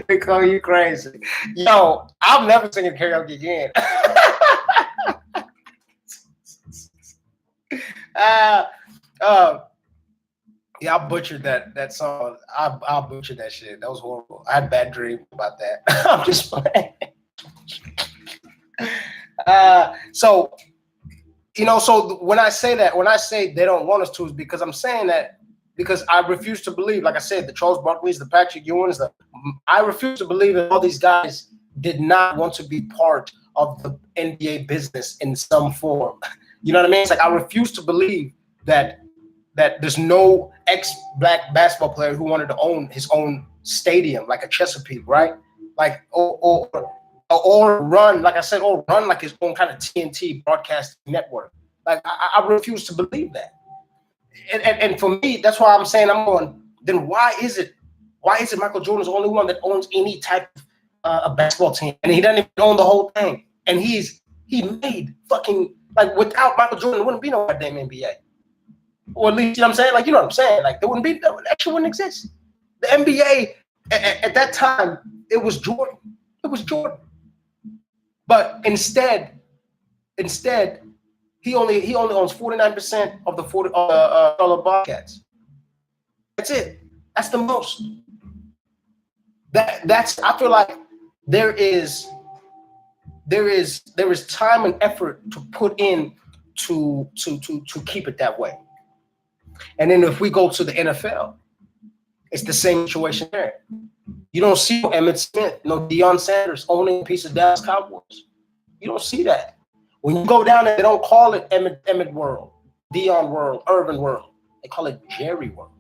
They call you crazy. Yo, I'm never singing karaoke again. Yeah, I butchered that song. I butchered that shit. That was horrible. I had a bad dream about that. I'm just playing. So, you know, so when I say they don't want us to, is because I'm saying that because I refuse to believe, like I said, the Charles Barkleys, the Patrick Ewings, I refuse to believe that all these guys did not want to be part of the NBA business in some form. You know what I mean? It's like I refuse to believe that there's no ex-black basketball player who wanted to own his own stadium like a Chesapeake, right? Like or run, like I said, or run like his own kind of TNT broadcast network. Like I refuse to believe that. And for me, that's why I'm saying I'm going. Then why is it Michael Jordan's the only one that owns any type of a basketball team, and he doesn't even own the whole thing? And he made fucking, like, without Michael Jordan, there wouldn't be no goddamn NBA. Or at least, you know what I'm saying? Like, you know what I'm saying? Like, there wouldn't be, that actually wouldn't exist. The NBA at that time, it was Jordan. It was Jordan. But instead, he only owns 49% of the Charlotte Bobcats. That's it. That's the most. That's. I feel like there is time and effort to put in to keep it that way. And then if we go to the NFL, it's the same situation there. You don't see no Emmitt Smith, no Deion Sanders owning a piece of Dallas Cowboys. You don't see that. When you go down there, they don't call it Emmitt World, Deion World, Irvin World. They call it Jerry World.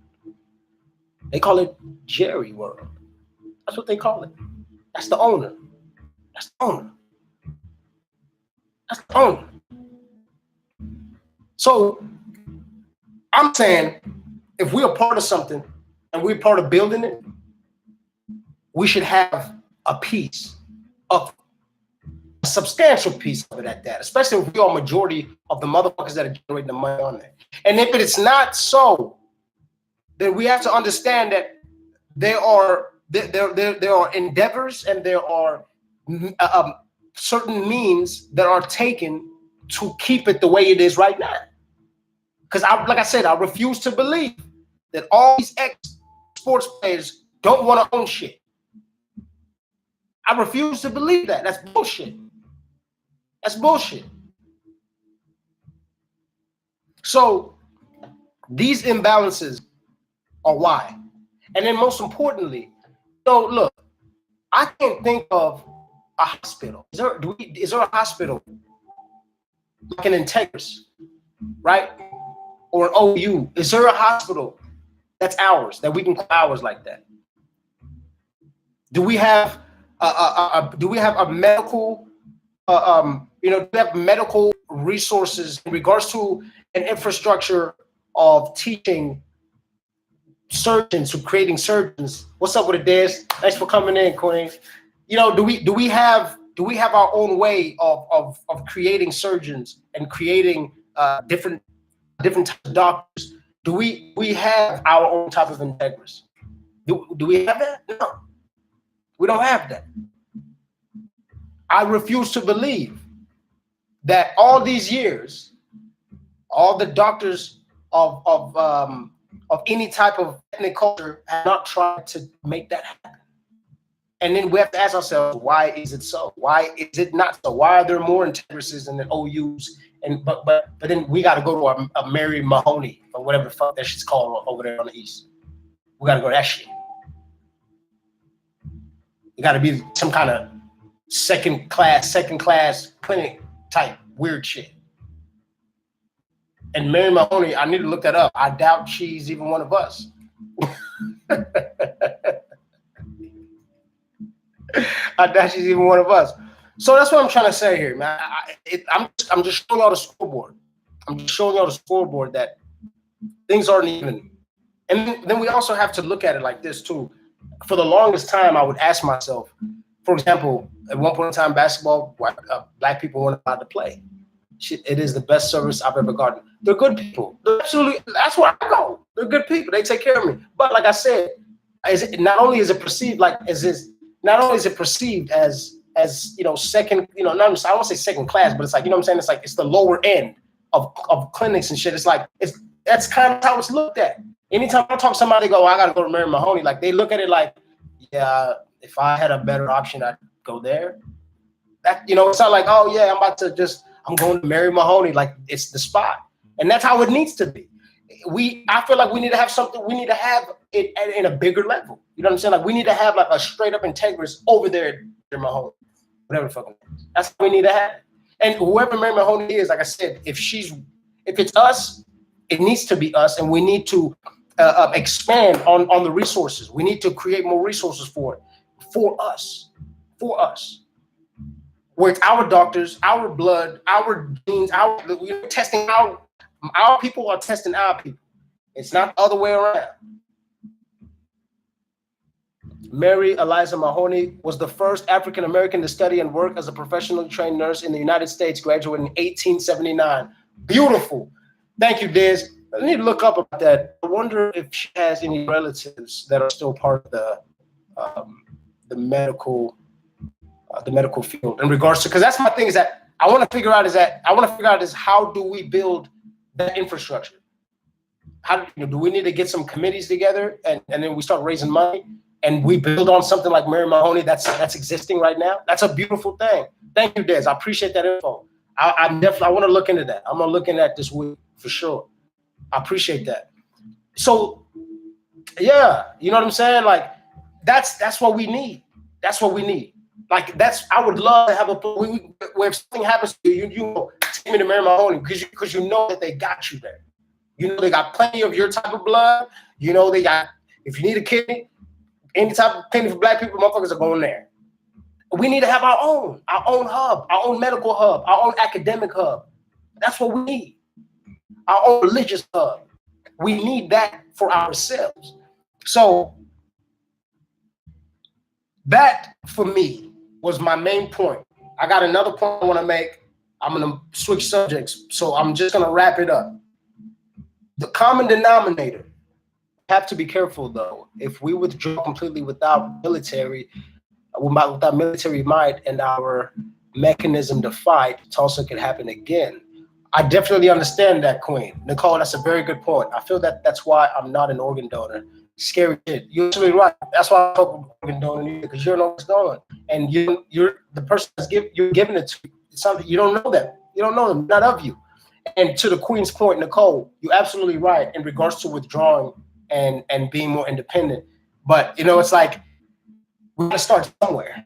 They call it Jerry World. That's what they call it. That's the owner. That's the owner. That's the owner. So I'm saying, if we're a part of something and we're part of building it, we should have a piece of a substantial piece of it at that, especially if we are a majority of the motherfuckers that are generating the money on there. And if it's not so, then we have to understand that there are endeavors and there are certain means that are taken to keep it the way it is right now. Because like I said, I refuse to believe that all these ex-sports players don't want to own shit. I refuse to believe that. That's bullshit. That's bullshit. So these imbalances are why. And then most importantly, so look, I can't think of a hospital. Is there a hospital like an Integris, right? Or an OU? Is there a hospital that's ours, that we can call ours like that? Do we have a medical, do we have medical resources in regards to an infrastructure of teaching surgeons, who creating surgeons? What's up with it, Des? Thanks for coming in, Queen. Do we have our own way of creating surgeons and creating different types of doctors? Do we have our own type of Integris? Do we have that? No, we don't have that. I refuse to believe that all these years, all the doctors of any type of ethnic culture have not tried to make that happen. And then we have to ask ourselves, why is it so? Why is it not so? Why are there more Integrises than OUs? And but then we got to go to a Mary Mahoney or whatever the fuck that shit's called over there on the east. We got to go to that shit. You got to be some kind of second class clinic type weird shit. And Mary Mahoney, I need to look that up. I doubt she's even one of us. I doubt she's even one of us. So that's what I'm trying to say here, man. I'm just showing y'all the scoreboard. I'm just showing y'all the scoreboard that things aren't even. And then we also have to look at it like this too. For the longest time, I would ask myself, for example, at one point in time, basketball, black people weren't allowed to play. Shit, it is the best service I've ever gotten. They're good people. They're absolutely, that's where I go. They're good people. They take care of me. But like I said, not only is it perceived as second, I don't want to say second class, but it's like, I'm saying? It's like, it's the lower end of clinics and shit. It's like, that's kind of how it's looked at. Anytime I talk to somebody, they go, I got to go to Mary Mahoney. Like, they look at it like, yeah, if I had a better option, I'd go there. That, it's not like, oh yeah, I'm going to Mary Mahoney. Like, it's the spot. And that's how it needs to be. I feel like we need to have something, we need to have it in a bigger level. You know what I'm saying? Like, we need to have like a straight up Integris over there at Mary Mahoney. Whatever the fuck. That's what we need to have. And whoever Mary Mahoney is, like I said, if it's us, it needs to be us, and we need to expand on the resources. We need to create more resources for us, where it's our doctors, our blood, our genes, we're testing our people are testing our people. It's not the other way around. Mary Eliza Mahoney was the first African American to study and work as a professionally trained nurse in the United States, graduated in 1879. Beautiful. Thank you, Des. I need to look up about that. I wonder if she has any relatives that are still part of the medical field in regards to, because that's my thing, is that I want to figure out is how do we build that infrastructure? How do we need to get some committees together and then we start raising money and we build on something like Mary Mahoney that's existing right now? That's a beautiful thing. Thank you, Des. I appreciate that info. I want to look into that. I'm gonna look into that this week for sure. I appreciate that. So yeah, you know what I'm saying? Like, that's what we need. That's what we need. Like, I would love to have where if something happens to you, take me to Mary Mahoney because you know that they got you there. You know they got plenty of your type of blood. You know they got, if you need a kidney, any type of kidney for black people, motherfuckers are going there. We need to have our own hub, our own medical hub, our own academic hub. That's what we need. Our own religious hub. We need that for ourselves. So that for me was my main point. I got another point I want to make. I'm going to switch subjects. So I'm just going to wrap it up. The common denominator. Have to be careful though. If we withdraw completely without military might and our mechanism to fight, Tulsa could happen again. I definitely understand that, Queen. Nicole, that's a very good point. I feel that's why I'm not an organ donor. Scary shit. You're absolutely right. That's why I'm an organ donor, because you don't know what's going on. And you're the person you're giving it to. It's something you don't know them. You don't know them, not of you. And to the Queen's point, Nicole, you're absolutely right in regards to withdrawing and being more independent. But it's like we got to start somewhere,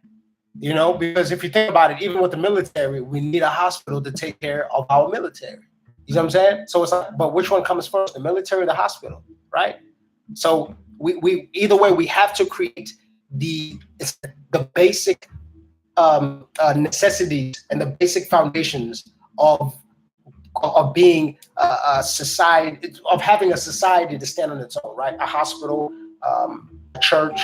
you know, because if you think about it, even with the military, we need a hospital to take care of our military. You know what I'm saying? So it's like, but which one comes first, the military or the hospital, right? So we either way, we have to create the basic necessities and the basic foundations of being a society, of having a society to stand on its own, right? A hospital, a church,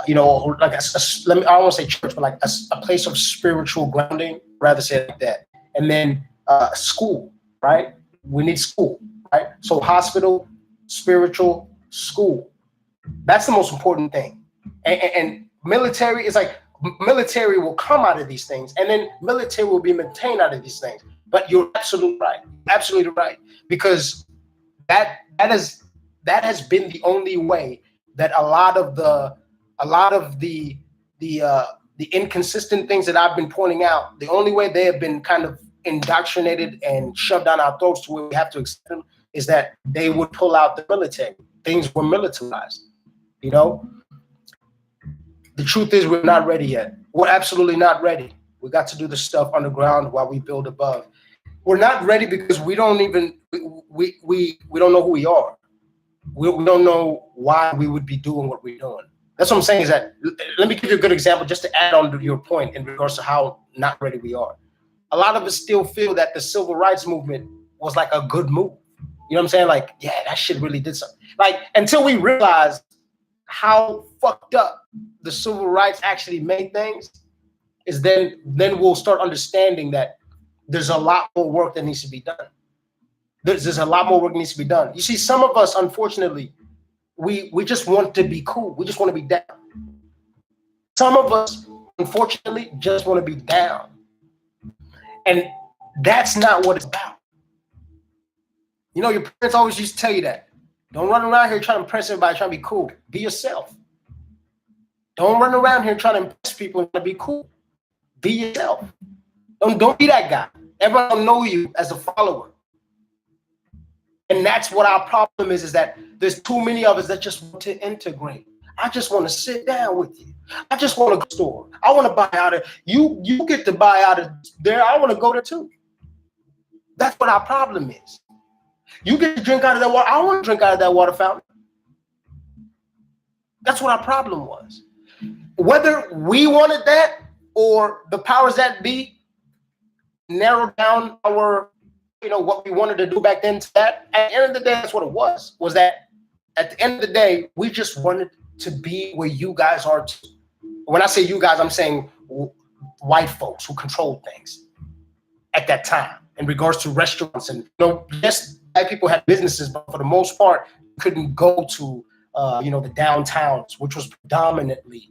you know, like I don't want to say church, but like a place of spiritual grounding, rather say it like that. And then school, right? We need school, right? So hospital, spiritual, school. That's the most important thing. And military is like, military will come out of these things, and then military will be maintained out of these things. But you're absolutely right, because that has been the only way that a lot of the inconsistent things that I've been pointing out, the only way they have been kind of indoctrinated and shoved down our throats to where we have to accept them is that they would pull out the military. Things were militarized, you know. The truth is, we're not ready yet. We're absolutely not ready. We got to do the stuff underground while we build above. We're not ready because we don't even we don't know who we are. We don't know why we would be doing what we're doing. That's what I'm saying. Is that, let me give you a good example just to add on to your point in regards to how not ready we are. A lot of us still feel that the civil rights movement was like a good move. You know what I'm saying? Like, yeah, that shit really did something. Like, until we realize how fucked up the civil rights actually made things, is then we'll start understanding that there's a lot more work that needs to be done. There's a lot more work that needs to be done. You see, some of us, unfortunately, we just want to be cool. We just want to be down. Some of us, unfortunately, just want to be down. And that's not what it's about. You know, your parents always used to tell you that. Don't run around here trying to impress everybody, trying to be cool. Be yourself. Don't run around here trying to impress people and try to be cool. Be yourself. Don't be that guy. Everyone will know you as a follower. And that's what our problem is that there's too many of us that just want to integrate. I just want to sit down with you. I just want to go to the store. I want to buy out of you. You get to buy out of there. I want to go there too. That's what our problem is. You get to drink out of that water. I want to drink out of that water fountain. That's what our problem was. Whether we wanted that or the powers that be narrowed down our, you know, what we wanted to do back then to that, at the end of the day, that's what it was that at the end of the day, we just wanted to be where you guys are too. When I say you guys, I'm saying white folks who controlled things at that time in regards to restaurants. And, you know, yes, black people had businesses, but for the most part, couldn't go to, you know, the downtowns, which was predominantly,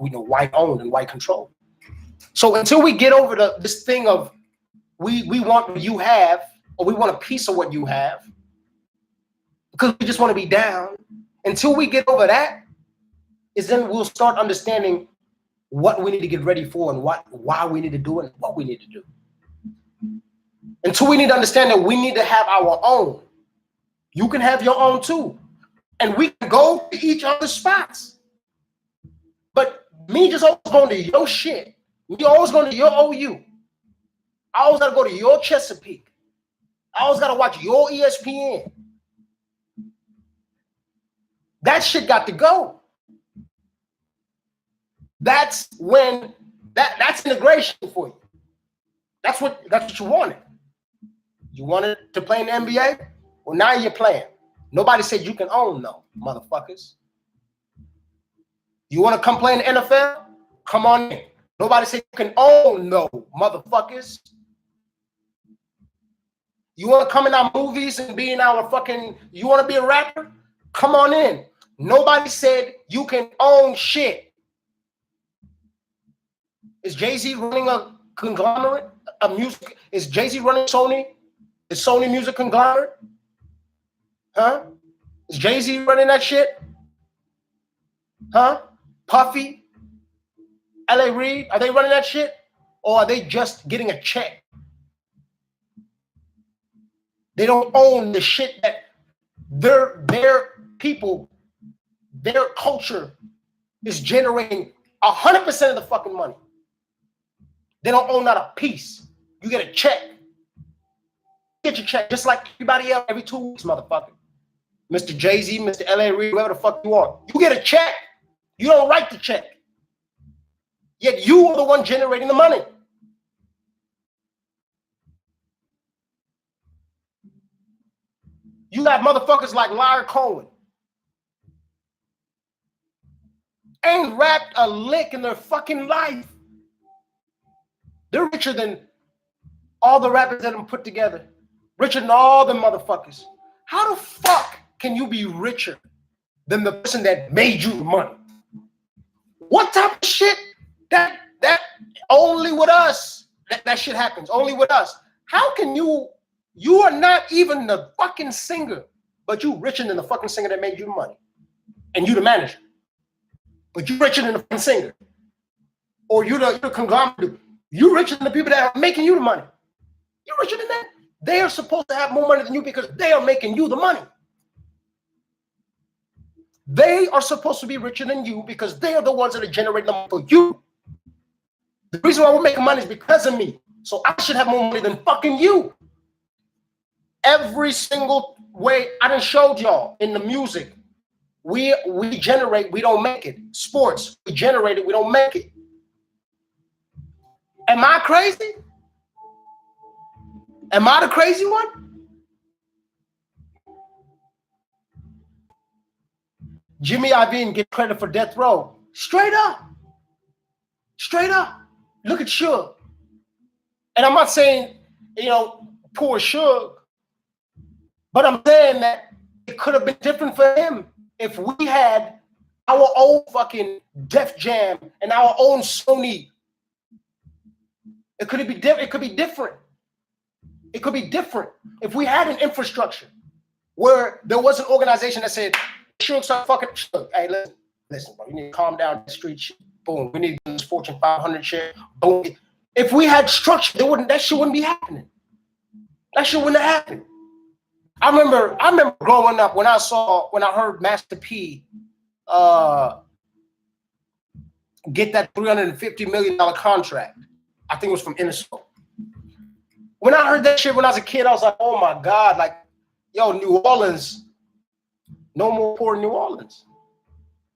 you know, white owned and white controlled. So until we get over this thing of we want what you have, or we want a piece of what you have, because we just want to be down, until we get over that, is then we'll start understanding what we need to get ready for and why we need to do it and what we need to do. Until we need to understand that we need to have our own. You can have your own too. And we can go to each other's spots. But me just always going to your shit. Me always going to your OU. I always got to go to your Chesapeake. I always got to watch your ESPN. That shit got to go. That's when that's integration for you. That's what you wanted. You wanted to play in the NBA? Well, now you're playing. Nobody said you can own no, motherfuckers. You want to come play in the NFL? Come on in. Nobody said you can own no, motherfuckers. You want to come in our movies and be in our fucking, you want to be a rapper? Come on in. Nobody said you can own shit. Is Jay-Z running a conglomerate? A music? Is Jay-Z running Sony? Is Sony Music conglomerate? Huh? Is Jay-Z running that shit? Huh? Puffy? L.A. Reid? Are they running that shit? Or are they just getting a check? They don't own the shit that their people, their culture is generating 100% of the fucking money. They don't own not a piece. You get a check. Get your check just like everybody else every 2 weeks, motherfucker. Mr. Jay-Z, Mr. L.A. Reid, whoever the fuck you want. You get a check. You don't write the check. Yet you are the one generating the money. You got motherfuckers like Larry Cohen. Ain't rapped a lick in their fucking life. They're richer than all the rappers that them put together. Richer than all the motherfuckers. How the fuck can you be richer than the person that made you the money? What type of shit? That only with us. That shit happens. Only with us. How can you are not even the fucking singer, but you richer than the fucking singer that made you the money. And you the manager. But you richer than the fucking singer. Or you're the conglomerate. You richer than the people that are making you the money. You're richer than that. They are supposed to have more money than you because they are making you the money. They are supposed to be richer than you because they are the ones that are generating the money for you. The reason why we're making money is because of me. So I should have more money than fucking you. Every single way I done showed y'all in the music. We generate, we don't make it. Sports, we generate it, we don't make it. Am I crazy? Am I the crazy one? Jimmy Iovine get credit for Death Row. Straight up. Straight up. Look at Suge. And I'm not saying, poor Suge, but I'm saying that it could have been different for him if we had our own fucking Def Jam and our own Sony. It could be different. It could be different. It could be different if we had an infrastructure where there was an organization that said, Suge, start fucking Suge. Hey, listen, bro, you need to calm down the street shit. Boom, we need this Fortune 500 shit. Boom. If we had structure, that shit wouldn't be happening. That shit wouldn't have happened. I remember growing up when I heard Master P get that $350 million contract. I think it was from Interscope. When I heard that shit when I was a kid, I was like, oh my God, like, yo, New Orleans, no more poor New Orleans.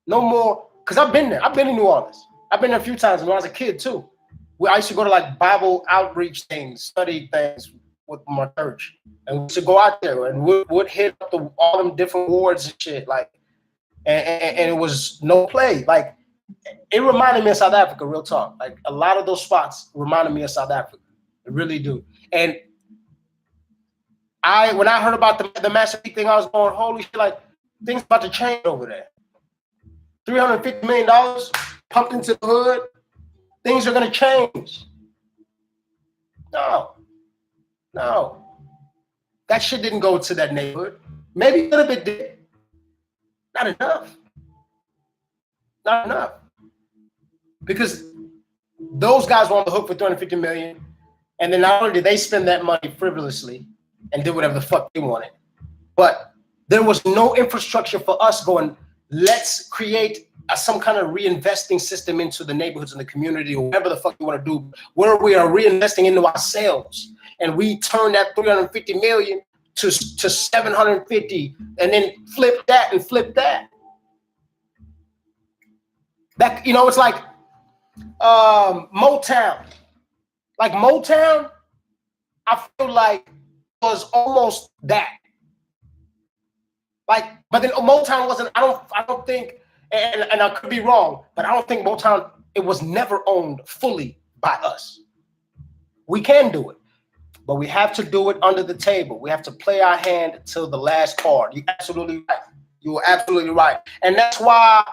No more, because I've been there. I've been in New Orleans. I've been there a few times when I was a kid too. I used to go to like Bible outreach things, study things with my church. And we used to go out there and we'd hit up all them different wards and shit. Like, and it was no play. Like, it reminded me of South Africa, real talk. Like, a lot of those spots reminded me of South Africa. They really do. And when I heard about the Master P thing, I was going, holy shit, like, things about to change over there. $350 million pumped into the hood. Things are going to change. No. That shit didn't go to that neighborhood. Maybe a little bit did. Not enough. Not enough. Because those guys were on the hook for $350 million. And then not only did they spend that money frivolously and did whatever the fuck they wanted, but there was no infrastructure for us going, let's create some kind of reinvesting system into the neighborhoods and the community, or whatever the fuck you want to do, where we are reinvesting into ourselves. And we turn that 350 million to 750 and then flip that and flip that. That, it's like Motown. Like Motown, I feel like was almost that. Like, but then Motown wasn't, I don't think, and I could be wrong, but I don't think Motown, it was never owned fully by us. We can do it, but we have to do it under the table. We have to play our hand till the last card. You're absolutely right. You are absolutely right. And that's why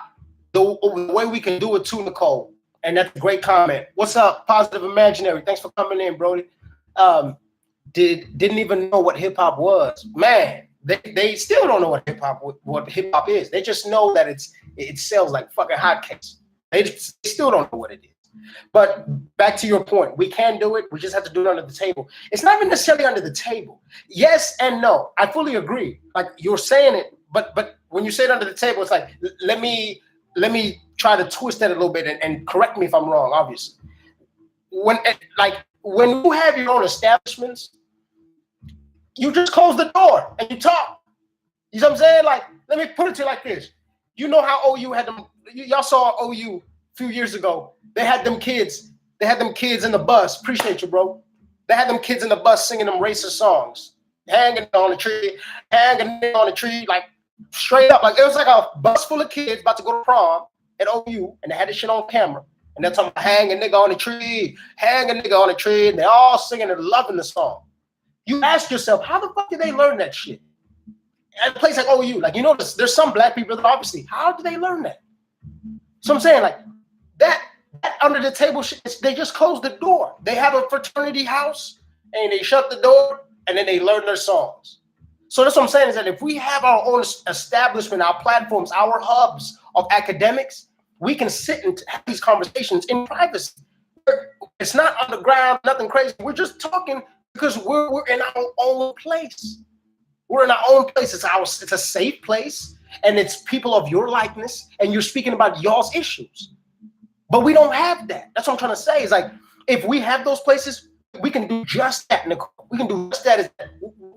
the way we can do it too, Nicole, and that's a great comment. What's up, Positive Imaginary? Thanks for coming in, Brody. Didn't even know what hip hop was. Man, they still don't know what hip hop is. They just know that it sells like fucking hotcakes. They still don't know what it is. But back to your point, we can do it. We just have to do it under the table. It's not even necessarily under the table. Yes and no. I fully agree. Like, you're saying it, but when you say it under the table, it's like, let me try to twist that a little bit and correct me if I'm wrong, obviously. When you have your own establishments, you just close the door and you talk. You know what I'm saying? Like, let me put it to you like this. You know how OU had them, y'all saw OU a few years ago. They had them kids in the bus. Appreciate you, bro. They had them kids in the bus singing them racist songs. Hanging on the tree, like straight up. Like it was like a bus full of kids about to go to prom at OU, and they had this shit on camera. And they're talking about hang a nigga on the tree, and they're all singing and loving the song. You ask yourself, how the fuck did they learn that shit? At a place like OU, like, you know, there's some black people that obviously, how did they learn that? So I'm saying, like, that under the table shit, they just closed the door. They have a fraternity house and they shut the door and then they learn their songs. So that's what I'm saying, is that if we have our own establishment, our platforms, our hubs of academics, we can sit and have these conversations in privacy. It's not underground, nothing crazy. We're just talking because we're in our own place. We're in our own place. It's a safe place, and it's people of your likeness, and you're speaking about y'all's issues. But we don't have that. That's what I'm trying to say. Is like, if we have those places, we can do just that, Nicole. We can do just that.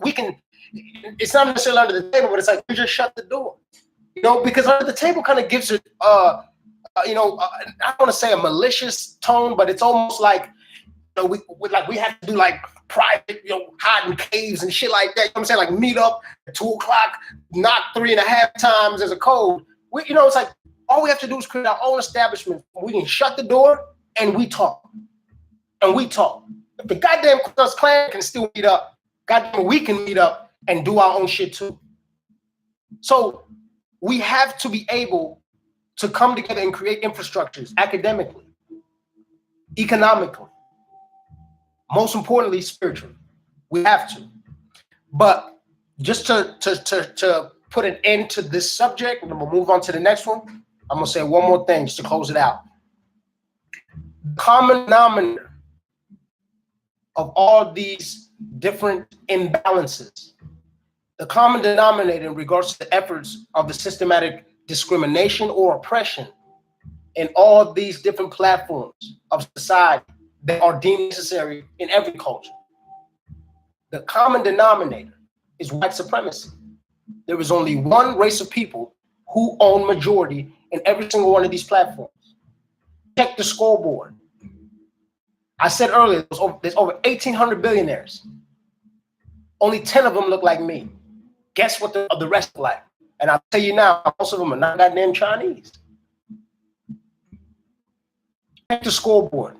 We can. It's not necessarily under the table, but it's like we just shut the door. You know, because under the table kind of gives it, I don't want to say a malicious tone, but it's almost like, you know, we have to do like private, you know, hide in caves and shit like that. You know what I'm saying? Like meet up at 2 o'clock, knock 3.5 times as a code. You know, it's like all we have to do is create our own establishment. We can shut the door and we talk. And we talk. If the goddamn Ku Klux Klan can still meet up, goddamn, we can meet up and do our own shit too. So we have to be able to come together and create infrastructures academically, economically, most importantly, spiritually. We have to. But just to put an end to this subject, and then we'll move on to the next one, I'm going to say one more thing just to close it out. The common denominator of all these different imbalances, the common denominator in regards to the efforts of the systematic discrimination or oppression in all these different platforms of society that are deemed necessary in every culture. The common denominator is white supremacy. There is only one race of people who own majority in every single one of these platforms. Check the scoreboard. I said earlier, there's over 1,800 billionaires. Only 10 of them look like me. Guess what the rest look like? And I'll tell you now, most of them are not goddamn Chinese. Check the scoreboard.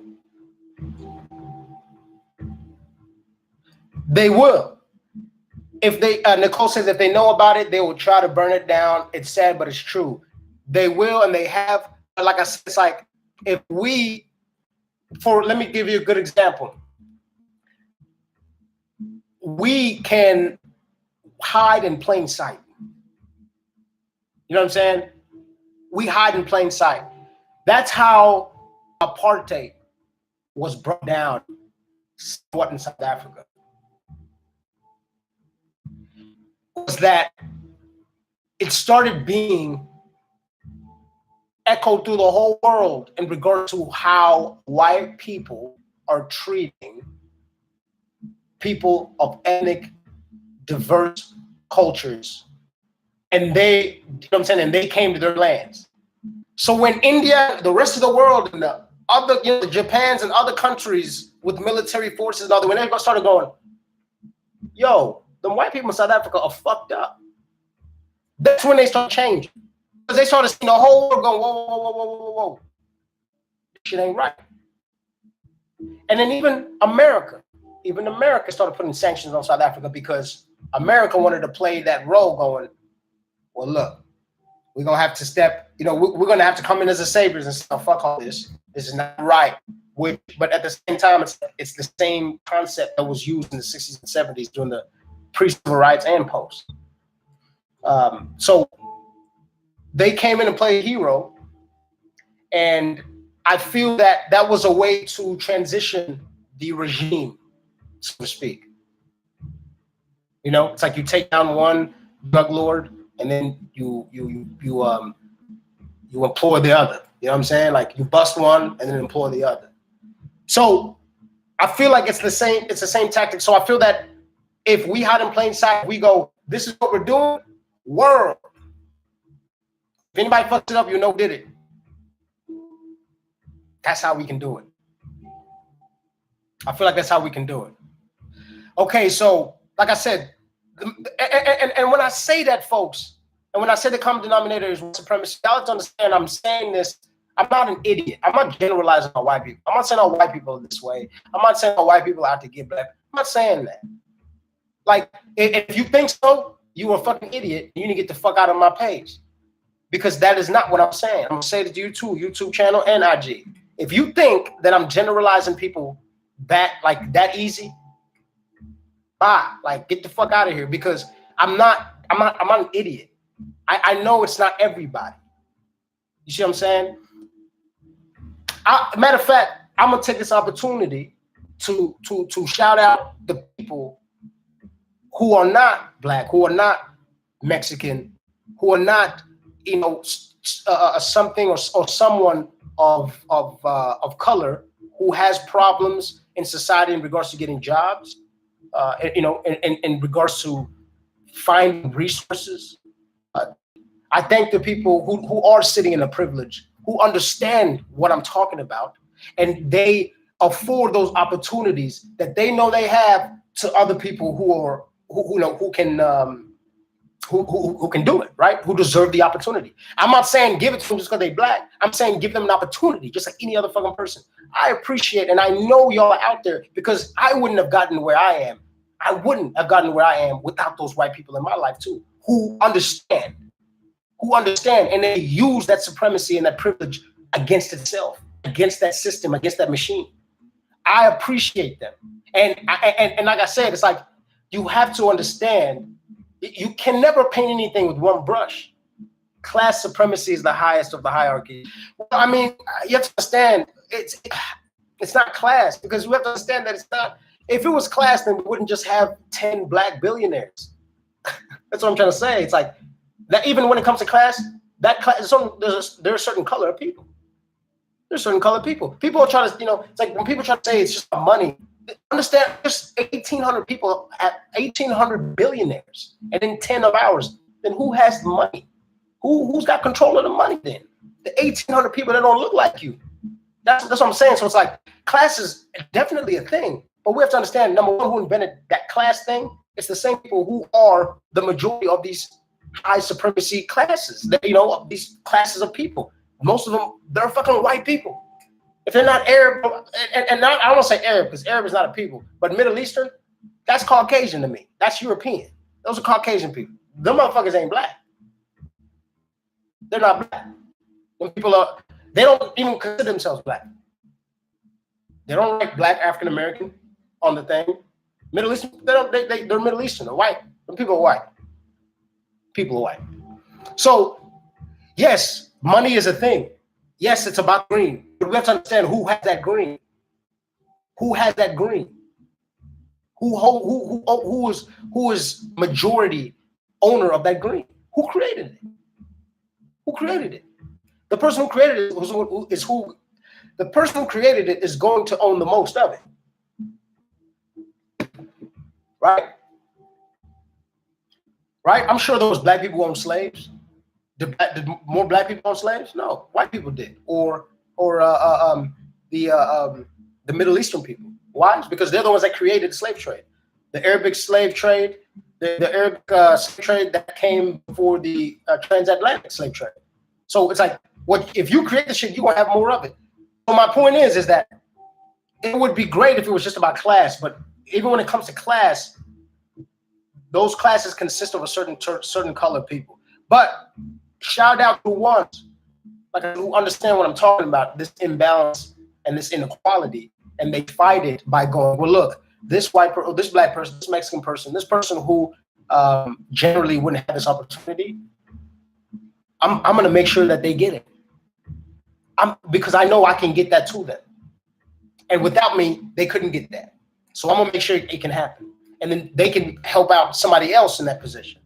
They will. If they, Nicole says if they know about it, they will try to burn it down. It's sad, but it's true. They will, and they have. Like I said, it's like if we, let me give you a good example. We can hide in plain sight. You know what I'm saying? We hide in plain sight. That's how apartheid was brought down somewhat in South Africa. Was that it started being echoed through the whole world in regard to how white people are treating people of ethnic, diverse cultures. And they, you know what I'm saying, and they came to their lands. So when India, the rest of the world, and the other, you know, the Japans and other countries with military forces and other, when everybody started going, yo, the white people in South Africa are fucked up. That's when they start changing. Because they started seeing the whole world going, whoa, whoa, whoa, whoa, whoa, whoa. This shit ain't right. And then even America started putting sanctions on South Africa because America wanted to play that role going, well, look, we're going to have to step, you know, we're going to have to come in as the saviors and say, oh, fuck all this. This is not right. But at the same time, it's the same concept that was used in the 60s and 70s during the pre-civil rights and post. So they came in and played hero. And I feel that that was a way to transition the regime, so to speak. You know, it's like you take down one drug lord and then you employ the other. You know what I'm saying? Like you bust one and then employ the other. So I feel like it's the same tactic. So I feel that if we hide in plain sight, we go, this is what we're doing, world. If anybody fucks it up, you know did it. That's how we can do it. I feel like that's how we can do it. Okay, so like I said, and when I say that, folks, and when I say the common denominator is white supremacy, y'all have to understand I'm saying this. I'm not an idiot. I'm not generalizing on white people. I'm not saying all white people are this way. I'm not saying all white people are out to get black. I'm not saying that. Like, if you think so, you are a fucking idiot. You need to get the fuck out of my page. Because that is not what I'm saying. I'm going to say it to you too, YouTube channel and IG. If you think that I'm generalizing people that easy, bye. Like, get the fuck out of here. Because I'm not an idiot. I know it's not everybody. You see what I'm saying? Matter of fact, I'm gonna take this opportunity to shout out the people who are not black, who are not Mexican, who are not, you know, something or someone of color who has problems in society in regards to getting jobs, you know, in regards to finding resources. I thank the people who are sitting in a privilege, who understand what I'm talking about, and they afford those opportunities that they know they have to other people who can do it, right? Who deserve the opportunity. I'm not saying give it to them just because they're black. I'm saying give them an opportunity, just like any other fucking person. I appreciate, and I know y'all are out there because I wouldn't have gotten where I am. I wouldn't have gotten where I am without those white people in my life too, who understand, and they use that supremacy and that privilege against itself, against that system, against that machine. I appreciate them. And like I said, it's like, you have to understand, you can never paint anything with one brush. Class supremacy is the highest of the hierarchy. Well, I mean, you have to understand, it's not class, because you have to understand that it's not, if it was class, then we wouldn't just have 10 black billionaires. That's what I'm trying to say. It's like, that even when it comes to class, that class, there's a certain color of people. There's certain color of people. People are trying to, you know, it's like when people try to say it's just about money, understand there's 1,800 people at 1,800 billionaires, and then 10 of ours. Then who has the money? Who's got control of the money then? The 1,800 people that don't look like you. That's what I'm saying. So it's like class is definitely a thing, but we have to understand, number one, who invented that class thing. It's the same people who are the majority of these high supremacy classes, that, you know, these classes of people. Most of them, they're fucking white people. If they're not Arab, and not, I don't want to say Arab because Arab is not a people, but Middle Eastern, that's Caucasian to me. That's European. Those are Caucasian people. Them motherfuckers ain't black. They're not black. When people are, they don't even consider themselves black. They don't like black African American on the thing. Middle Eastern, they're Middle Eastern. They're white. When people are white. People are white. So, yes, money is a thing. Yes, it's about green. But we have to understand who has that green. Who has that green? Who is majority owner of that green? Who created it? Who created it? The person who created it the person who created it is going to own the most of it. Right? Right? I'm sure those black people owned slaves. Did more black people own slaves? No, white people did. Or the Middle Eastern people. Why? It's because they're the ones that created the slave trade. The Arabic slave trade, the Arabic slave trade that came before the transatlantic slave trade. So it's like, what if you create the shit, you're gonna have more of it. So my point is that it would be great if it was just about class, but even when it comes to class, those classes consist of a certain color of people. But shout out to ones like who understand what I'm talking about, this imbalance and this inequality, and they fight it by going, well, look, this black person, this Mexican person, this person who generally wouldn't have this opportunity, I'm going to make sure that they get it. Because I know I can get that to them. And without me, they couldn't get that. So I'm going to make sure it can happen. And then they can help out somebody else in that position.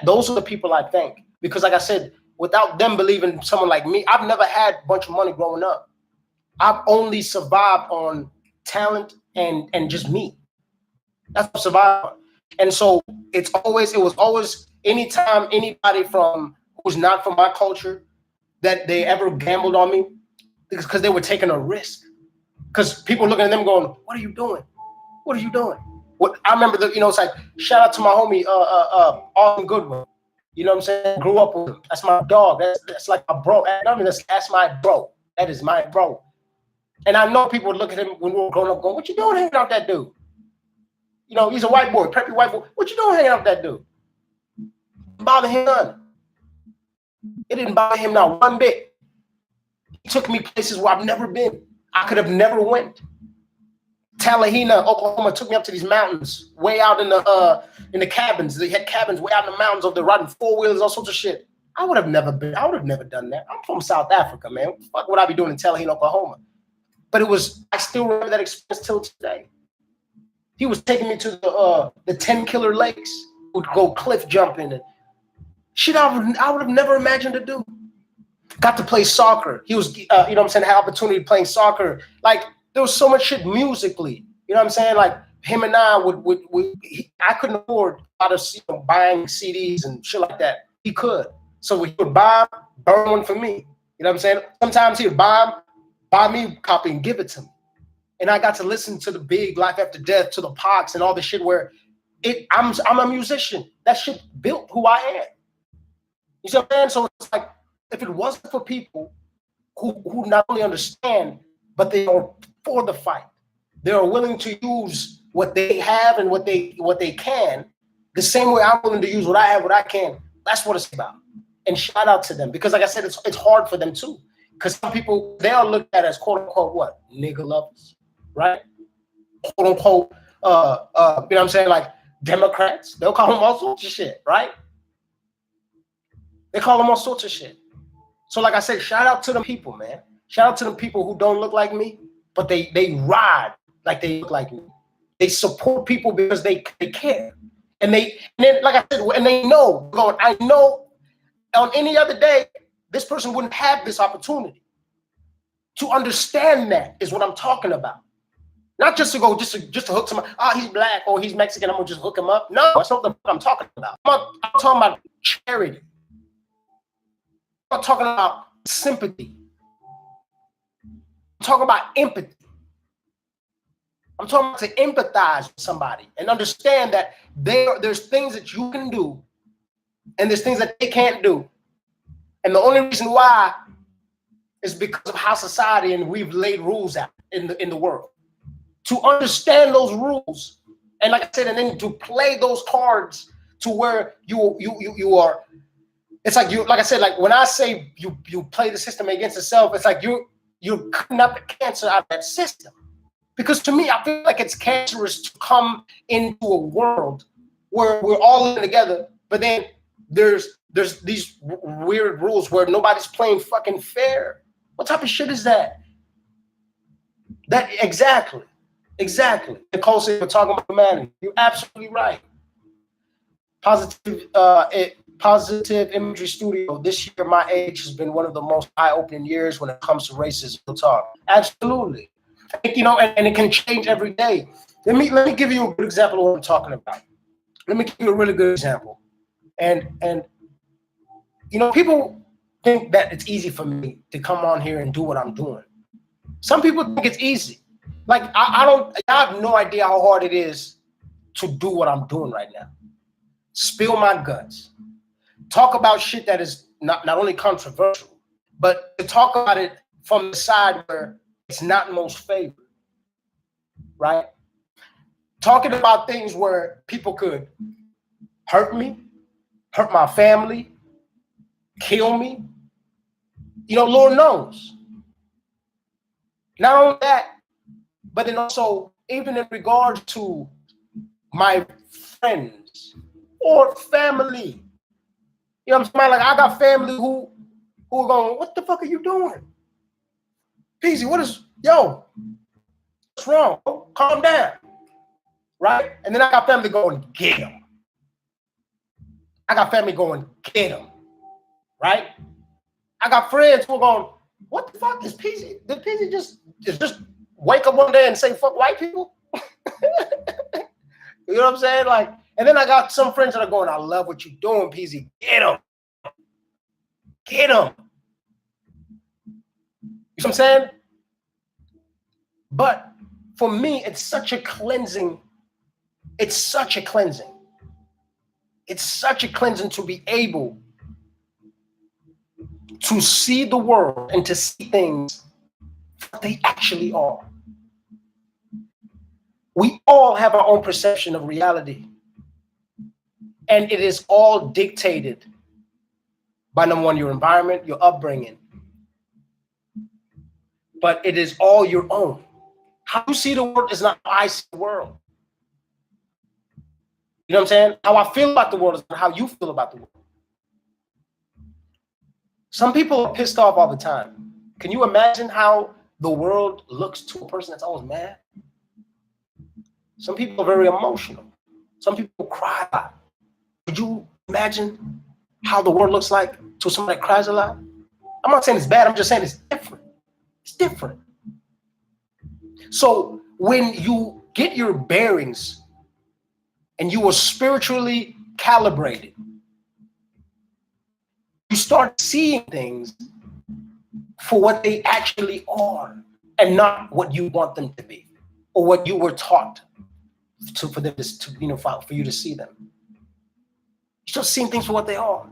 Those are the people I thank. Because like I said, without them believing in someone like me. I've never had a bunch of money growing up. I've only survived on talent and just me. That's what I survived on. And so it was always anytime anybody from who's not from my culture that they ever gambled on me, because they were taking a risk. Because people looking at them going, "What are you doing? What are you doing?" What I remember, it's like, shout out to my homie Austin Goodwin. You know what I'm saying? Grew up with him. That's my dog. That's like my bro. I mean, that's my bro. That is my bro. And I know people would look at him when we were growing up, going, "What you doing hanging out with that dude?" He's a white boy, preppy white boy. What you doing hanging out with that dude? Didn't bother him none. It didn't bother him not one bit. He took me places where I've never been. I could have never went. Talahina, Oklahoma, took me up to these mountains, way out in the cabins. They had cabins way out in the mountains of the riding 4-wheelers, all sorts of shit. I would have never done that. I'm from South Africa, man. What the fuck would I be doing in Talahina, Oklahoma? But I still remember that experience till today. He was taking me to the 10 Killer Lakes. Would go cliff jumping and shit I would have never imagined to do. Got to play soccer. He was, had opportunity playing soccer. Like, there was so much shit musically. You know what I'm saying? Like, him and I I couldn't afford a lot of buying CDs and shit like that. He could. So he would burn one for me. You know what I'm saying? Sometimes he would buy me a copy and give it to me. And I got to listen to the big Life After Death, to the Pox and all this shit where I'm a musician. That shit built who I am. You see what I'm saying? So it's like, if it wasn't for people who not only understand, but they are for the fight, they are willing to use what they have and what they can, the same way I'm willing to use what I have, what I can. That's what it's about. And shout out to them, because like I said, it's hard for them too. Because some people, they are looked at as quote unquote what? Nigga lovers, right? Quote unquote, you know what I'm saying? Like Democrats, they'll call them all sorts of shit, right? They call them all sorts of shit. So like I said, shout out to them people, man. Shout out to them people who don't look like me, but they ride like they look like me. They support people because they care. And then, like I said, and they know, I know on any other day, this person wouldn't have this opportunity. To understand that is what I'm talking about. Not just to go, just to hook somebody, he's black or he's Mexican, I'm gonna just hook him up. No, that's not what I'm talking about. I'm talking about charity. I'm talking about sympathy. I'm talking about empathy. I'm talking about to empathize with somebody and understand that there's things that you can do and there's things that they can't do. And the only reason why is because of how society and we've laid rules out in the world. To understand those rules, and like I said, and then to play those cards to where you are. It's like like I said, like when I say you play the system against itself, it's like you're cutting out the cancer out of that system. Because to me, I feel like it's cancerous to come into a world where we're all living together, but then there's these weird rules where nobody's playing fucking fair. What type of shit is that? Exactly. Nicole said we're talking about humanity. You're absolutely right. Positive Imagery Studio. This year, my age has been one of the most eye-opening years when it comes to racism. Talk. Absolutely. And it can change every day. Let me give you a good example of what I'm talking about. Let me give you a really good example. And people think that it's easy for me to come on here and do what I'm doing. Some people think it's easy. Like I have no idea how hard it is to do what I'm doing right now. Spill my guts. Talk about shit that is not only controversial, but to talk about it from the side where it's not most favored, right? Talking about things where people could hurt me, hurt my family, kill me. Lord knows. Not only that, but then also even in regards to my friends or family. You know what I'm saying? Like I got family who are going, what the fuck are you doing? Peasy, what's wrong? Calm down. Right? And then I got family going, get him. I got family going, get him. Right? I got friends who are going, what the fuck is PZ? Did PZ just wake up one day and say fuck white people? You know what I'm saying? Like, and then I got some friends that are going, I love what you're doing, PZ. Get them. Get them. You know what I'm saying? But for me, it's such a cleansing. It's such a cleansing. It's such a cleansing to be able to see the world and to see things what they actually are. We all have our own perception of reality. And it is all dictated by, number one, your environment, your upbringing. But it is all your own. How you see the world is not how I see the world. You know what I'm saying? How I feel about the world is not how you feel about the world. Some people are pissed off all the time. Can you imagine how the world looks to a person that's always mad? Some people are very emotional. Some people cry a lot. Could you imagine how the world looks like to somebody that cries a lot? I'm not saying it's bad. I'm just saying it's different. It's different. So when you get your bearings and you are spiritually calibrated, you start seeing things for what they actually are and not what you want them to be or what you were taught for them to, you know, for you to see them. You start seeing things for what they are.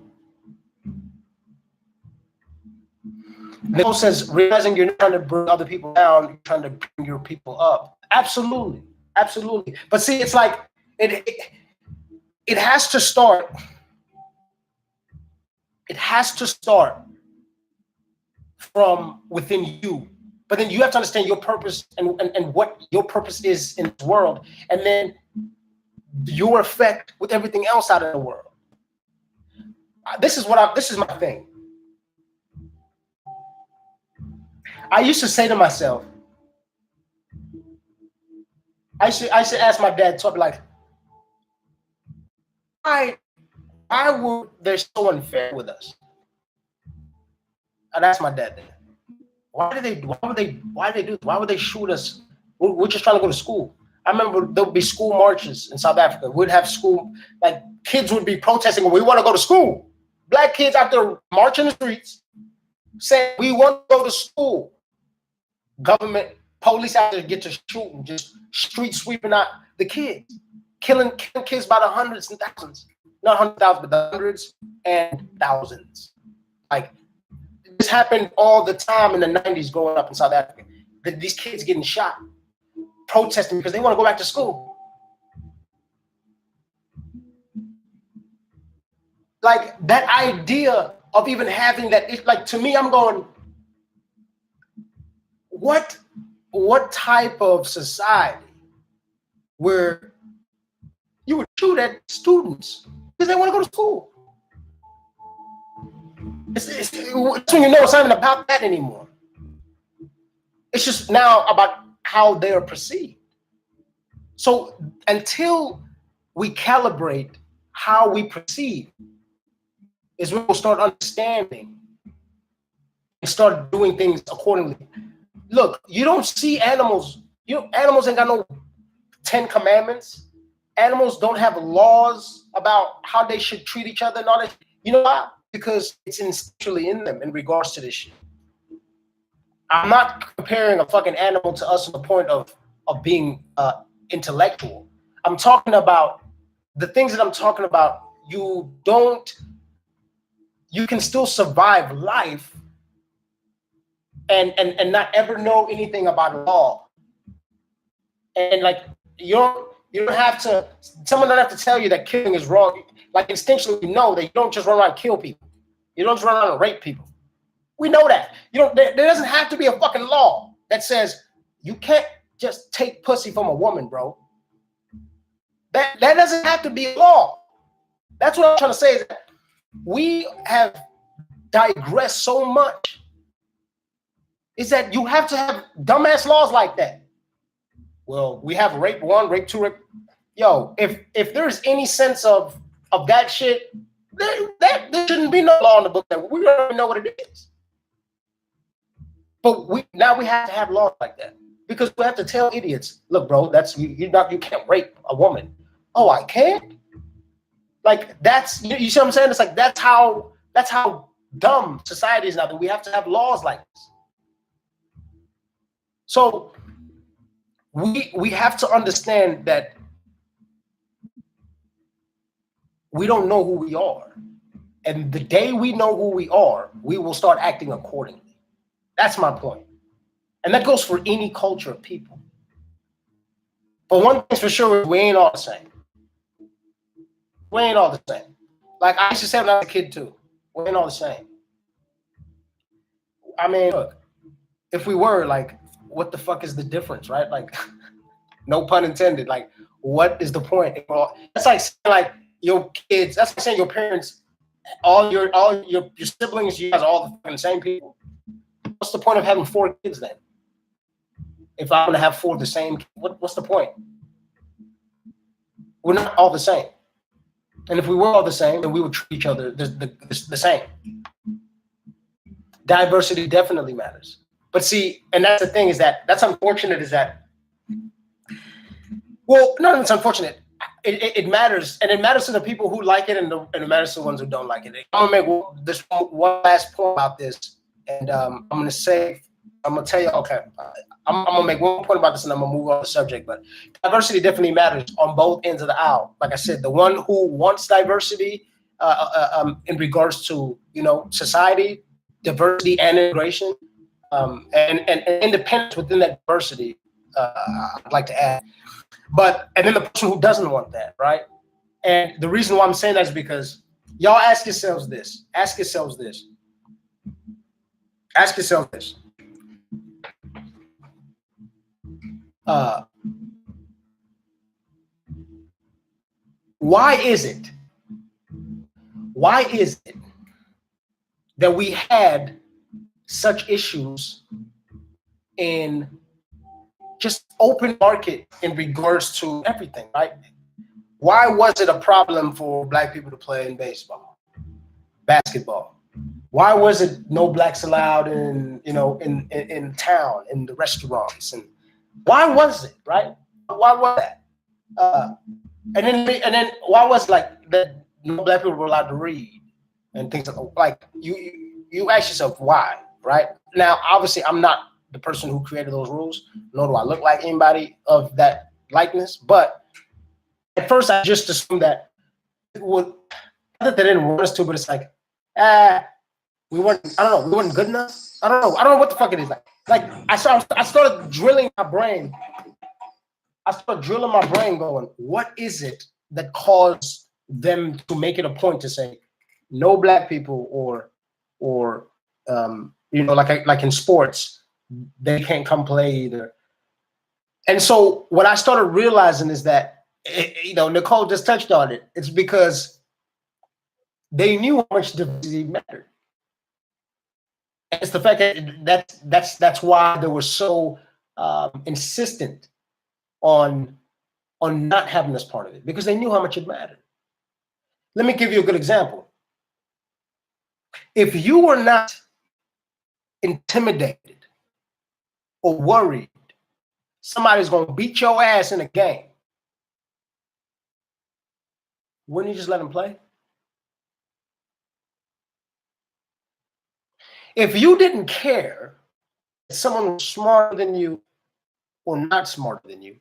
Nicole says, realizing you're not trying to bring other people down, you're trying to bring your people up. Absolutely. Absolutely. But see, it's like, it has to start. It has to start from within you. But then you have to understand your purpose and what your purpose is in this world. And then your effect with everything else out of the world. This is my thing. I used to say to myself, I should ask my dad, so I'd be like, why were they so unfair with us? I'd ask my dad that. Why would they do this? Why would they shoot us? We're just trying to go to school. I remember there would be school marches in South Africa. We'd have school, like kids would be protesting, we want to go to school. Black kids out there marching the streets, saying we want to go to school. Government, police out there get to shooting, just street sweeping out the kids, killing kids by the hundreds and thousands. Not 100,000, but the hundreds and thousands. Like, this happened all the time in the 90s growing up in South Africa. These kids getting shot, protesting because they want to go back to school. Like, that idea of even having that, like, to me, I'm going, what type of society where you would shoot at students because they want to go to school? It's when you know it's not even about that anymore. It's just now about how they are perceived. So until we calibrate how we perceive, is when we'll start understanding and start doing things accordingly. Look, you don't see animals. Animals ain't got no 10 commandments. Animals don't have laws about how they should treat each other and all that. You know why? Because it's instinctually in them in regards to this shit. I'm not comparing a fucking animal to us to the point of being intellectual. I'm talking about the things that I'm talking about. You can still survive life and not ever know anything about law. And like you don't have to, someone don't have to tell you that killing is wrong. Like instinctually you know that you don't just run around and kill people. You don't just run around and rape people. We know that. There doesn't have to be a fucking law that says you can't just take pussy from a woman, bro. That doesn't have to be a law. That's what I'm trying to say, is that we have digressed so much, is that you have to have dumbass laws like that. Well, we have rape 1, rape 2, rape. Yo, if there's any sense of that shit, there shouldn't be no law in the book. That we already know what it is. But now we have to have laws like that because we have to tell idiots, look, bro, that's you can't rape a woman. Oh, I can't. Like that's you see what I'm saying? It's like that's how dumb society is now, that we have to have laws like this. So we have to understand that we don't know who we are. And the day we know who we are, we will start acting accordingly. That's my point. And that goes for any culture of people. But one thing's for sure, we ain't all the same. We ain't all the same. Like I used to say when I was a kid too, we ain't all the same. I mean, look, if we were, like, what the fuck is the difference, right? Like, no pun intended. Like, what is the point? That's like saying, like, your kids. That's like saying your parents, all your siblings, you guys are all the fucking same people. What's the point of having 4 kids then? If I'm gonna have 4 of the same, what's the point? We're not all the same. And if we were all the same, then we would treat each other the same. Diversity definitely matters. But see, and that's the thing, is that's unfortunate, is that, well, no, it's unfortunate. It matters, and it matters to the people who like it, and it matters to the ones who don't like it. I'm gonna make this one last point about this, and I'm gonna tell you, okay, I'm gonna make one point about this, and I'm gonna move on the subject. But diversity definitely matters on both ends of the aisle. Like I said, the one who wants diversity in regards to, society, diversity and integration, and independence within that diversity, I'd like to add. And then the person who doesn't want that, right? And the reason why I'm saying that is because y'all ask yourselves this. Why is it that we had such issues in just open market in regards to everything, right? Why was it a problem for Black people to play in baseball, basketball? Why was it no blacks allowed in town, in the restaurants? And why was it, right? Why was that? And then why was, like, that no Black people were allowed to read and things like you ask yourself why, right? Now, obviously, I'm not the person who created those rules, nor do I look like anybody of that likeness. But at first, I just assumed that it would, not that they didn't want us to, but it's like, we weren't. I don't know. We weren't good enough. I don't know what the fuck it is. Like I started drilling my brain. Going, what is it that caused them to make it a point to say no Black people, or like in sports, they can't come play either. And so what I started realizing is that, Nicole just touched on it. It's because they knew how much diversity mattered. And it's the fact that that's why they were so insistent on not having this part of it, because they knew how much it mattered. Let me give you a good example. If you were not intimidated or worried somebody's going to beat your ass in a game, wouldn't you just let them play? If you didn't care if someone was smarter than you or not smarter than you,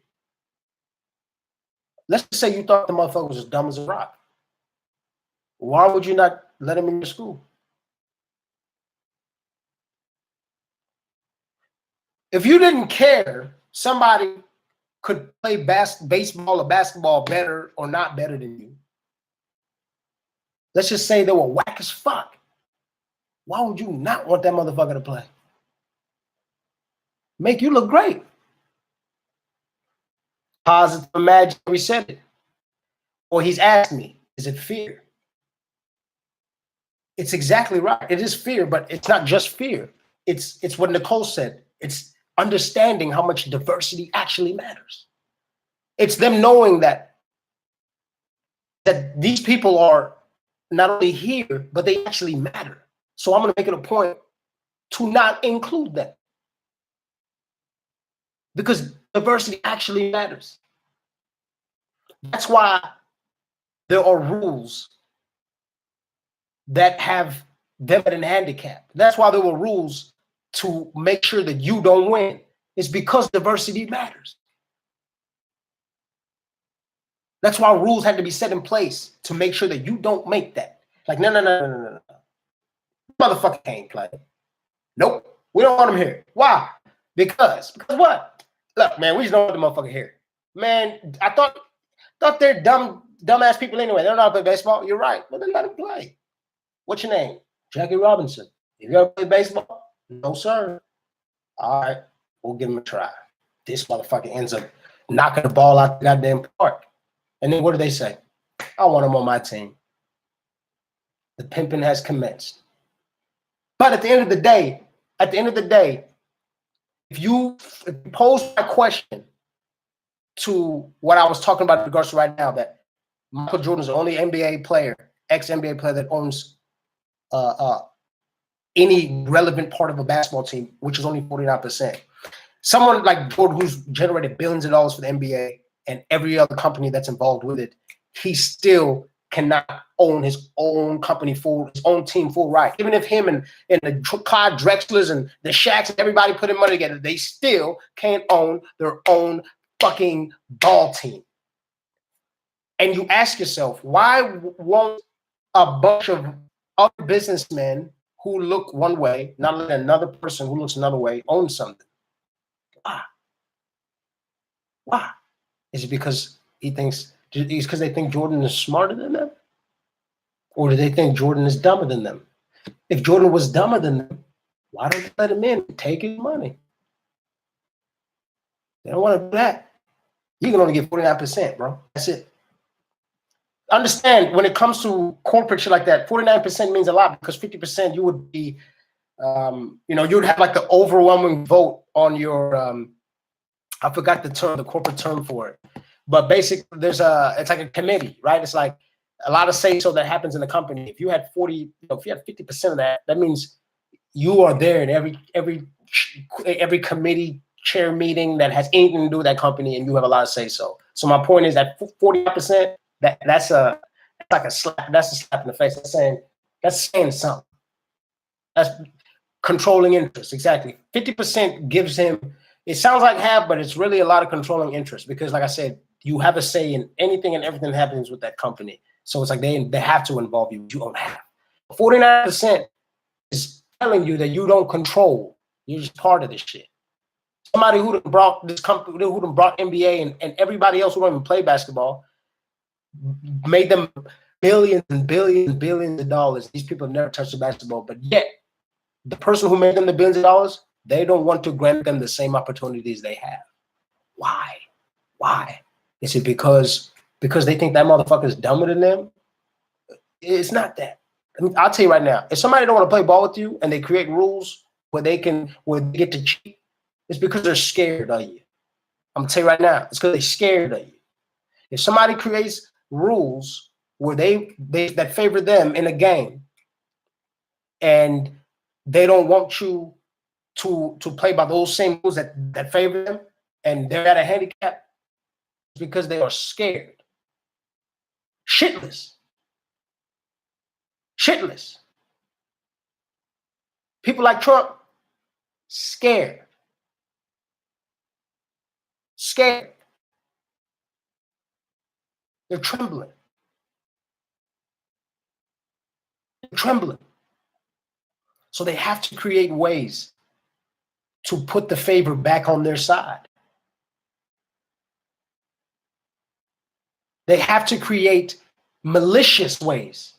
let's just say you thought the motherfucker was as dumb as a rock, why would you not let him in your school? If you didn't care somebody could play baseball or basketball better or not better than you, let's just say they were whack as fuck, why would you not want that motherfucker to play? Make you look great. Positive imaginary said it. Or he's asked me, is it fear? It's exactly right. It is fear, but it's not just fear. It's what Nicole said. It's understanding how much diversity actually matters. It's them knowing that these people are not only here, but they actually matter. So I'm going to make it a point to not include them. because diversity actually matters. That's why there are rules that have them at an handicap. That's why there were rules to make sure that you don't win. It's because diversity matters. That's why rules had to be set in place to make sure that you don't make that. Like, no. Motherfucker can't play. Nope. We don't want him here. Why? Because what? Look, man, we just don't want the motherfucker here. Man, I thought they're dumbass people anyway. They don't know how to play baseball. You're right. Well, then let him play. What's your name? Jackie Robinson. You ever play baseball? No, sir. All right. We'll give him a try. This motherfucker ends up knocking the ball out the goddamn park. And then what do they say? I want him on my team. The pimping has commenced. But at the end of the day, if you pose my question to what I was talking about in regards to right now, that Michael Jordan is the only NBA player, ex-NBA player that owns any relevant part of a basketball team, which is only 49%. Someone like Jordan, who's generated billions of dollars for the NBA and every other company that's involved with it, he still cannot own his own company full, his own team full right. Even if him and the Clyde Drexlers and the Shaqs and everybody put in money together, they still can't own their own fucking ball team. And you ask yourself, why won't a bunch of other businessmen who look one way, not let another person who looks another way own something? Why? Why? Is it because it's because they think Jordan is smarter than them? Or do they think Jordan is dumber than them? If Jordan was dumber than them, why don't they let him in and take his money? They don't want to do that. You can only get 49%, bro. That's it. Understand, when it comes to corporate shit like that, 49% means a lot, because 50% you would be, you would have like the overwhelming vote on your, I forgot the term, the corporate term for it. But basically, it's like a committee, right? It's like a lot of say-so that happens in the company. If you had 50% of that, that means you are there in every committee chair meeting that has anything to do with that company, and you have a lot of say-so. So my point is that 40%, that's a slap. That's a slap in the face. That's saying something. That's controlling interest. Exactly. 50% gives him. It sounds like half, but it's really a lot of controlling interest, because, like I said, you have a say in anything and everything that happens with that company. So it's like they have to involve you. You don't have. 49% is telling you that you don't control. You're just part of this shit. Somebody who brought this company, who brought NBA and everybody else who don't even play basketball, made them billions and billions and billions of dollars. These people have never touched a basketball, but yet the person who made them the billions of dollars, they don't want to grant them the same opportunities they have. Why? Why? Is it because they think that motherfucker is dumber than them? It's not that. I mean, I'll tell you right now, if somebody don't want to play ball with you and they create rules where they get to cheat, it's because they're scared of you. I'm gonna tell you right now, it's because they're scared of you. If somebody creates rules where they that favor them in a game, and they don't want you to play by those same rules that favor them, and they're at a handicap, because they are scared. Shitless. People like Trump, scared. They're trembling. So they have to create ways to put the favor back on their side. They have to create malicious ways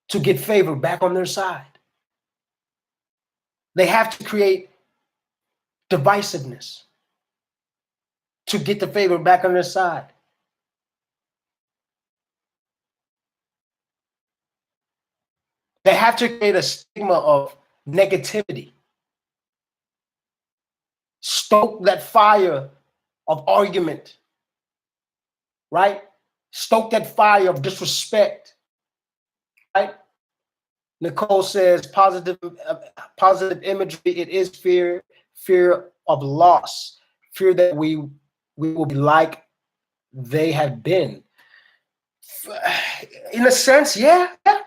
to get favor back on their side. They have to create divisiveness to get the favor back on their side. They have to create a stigma of negativity. Stoke that fire of argument, right? Stoke that fire of disrespect, right? Nicole says positive imagery. It is fear of loss. fear that we will be like they have been. In a sense, yeah, I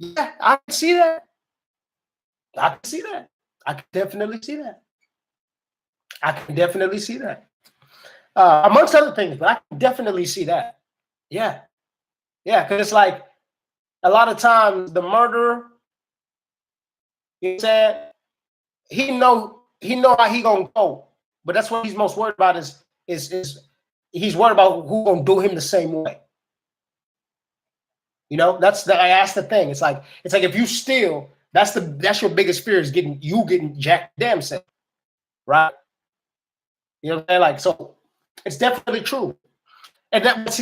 can see that. I can see that. I can definitely see that. I can definitely see that. Amongst other things, but I can definitely see that. Yeah, yeah, because it's like a lot of times the murderer, you said, he know how he gonna go, but that's what he's most worried about is he's worried about who gonna do him the same way. You know, that's the thing. It's like if you steal, that's your biggest fear is getting jacked damn self, right? You know what I'm saying? Like, so it's definitely true. And that's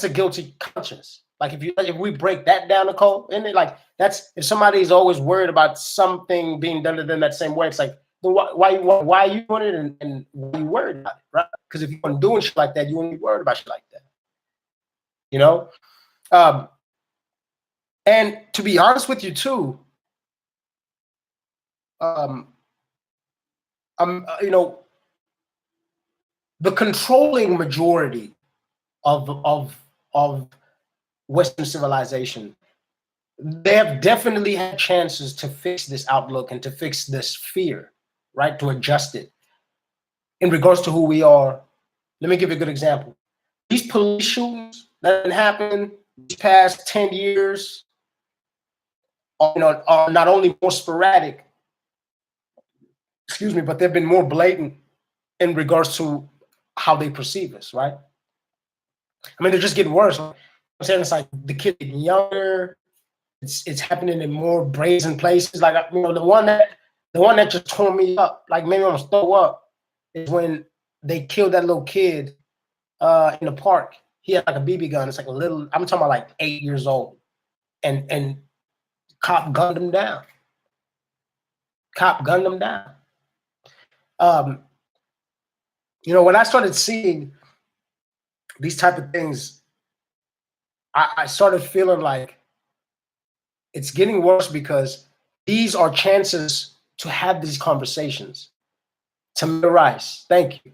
a guilty conscience. Like if we break that down, Nicole, isn't it like that's if somebody's always worried about something being done to them that same way, it's like why are you doing it and why are you worried about it, right? Because if you weren't doing shit like that, you wouldn't be worried about shit like that. You know? And to be honest with you too, you know, the controlling majority of Western civilization, they have definitely had chances to fix this outlook and to fix this fear, right? To adjust it in regards to who we are. Let me give you a good example. These police shootings that happened these past 10 years, are not only more sporadic, excuse me, but they've been more blatant in regards to how they perceive us, right? I mean, they're just getting worse. I'm saying it's like the kid getting younger. It's happening in more brazen places. Like, you know, the one that just tore me up, like made me almost throw up, is when they killed that little kid in the park. He had like a BB gun. It's like a little. I'm talking about like 8 years old, and cop gunned him down. Cop gunned him down. You know, when I started seeing these type of things, I started feeling like it's getting worse because these are chances to have these conversations. Tamir Rice, thank you.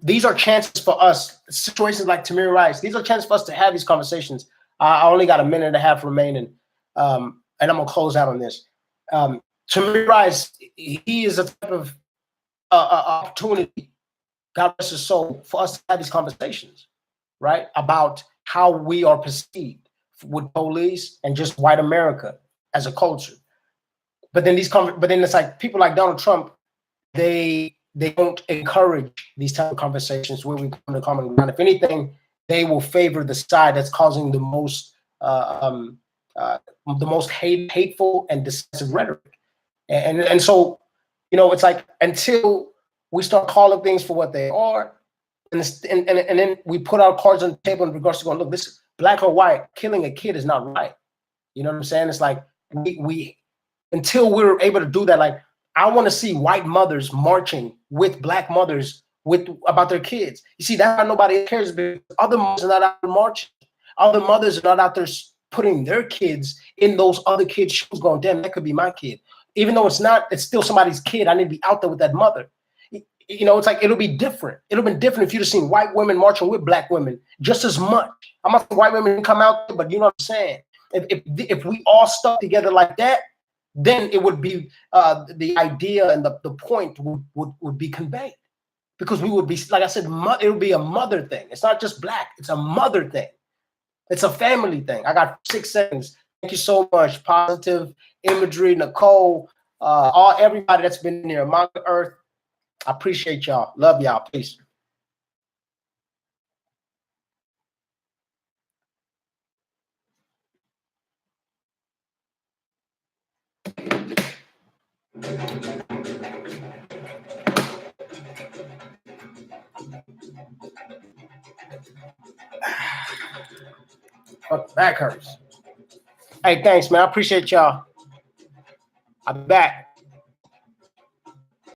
These are chances for us, situations like Tamir Rice, these are chances for us to have these conversations. I only got a minute and a half remaining, and I'm going to close out on this. Tamir Rice, he is a type of opportunity, God rest his soul, for us to have these conversations, right? About how we are perceived with police and just white America as a culture. But then it's like people like Donald Trump, they don't encourage these type of conversations where we come to common ground. If anything, they will favor the side that's causing the most hateful and decisive rhetoric. And so, you know, it's like until we start calling things for what they are, and then we put our cards on the table in regards to going, look, this black or white, killing a kid is not right. You know what I'm saying? It's like we until we're able to do that, like I want to see white mothers marching with black mothers about their kids. You see, that's why nobody cares, because other mothers are not out there marching. Other mothers are not out there putting their kids in those other kids' shoes going, damn, that could be my kid. Even though it's not, it's still somebody's kid. I need to be out there with that mother. You know, it's like it'll be different. It'll be different if you'd have seen white women marching with black women just as much. I'm not saying white women come out there, but you know what I'm saying? If we all stuck together like that, then it would be the idea and the point would be conveyed, because we would be, like I said, it would be a mother thing. It's not just black. It's a mother thing. It's a family thing. I got 6 seconds. Thank you so much. Positive Imagery, Nicole, everybody that's been here. Manga Earth. I appreciate y'all. Love y'all. Peace. Fuck, back hurts. Hey, thanks, man. I appreciate y'all. I'm back.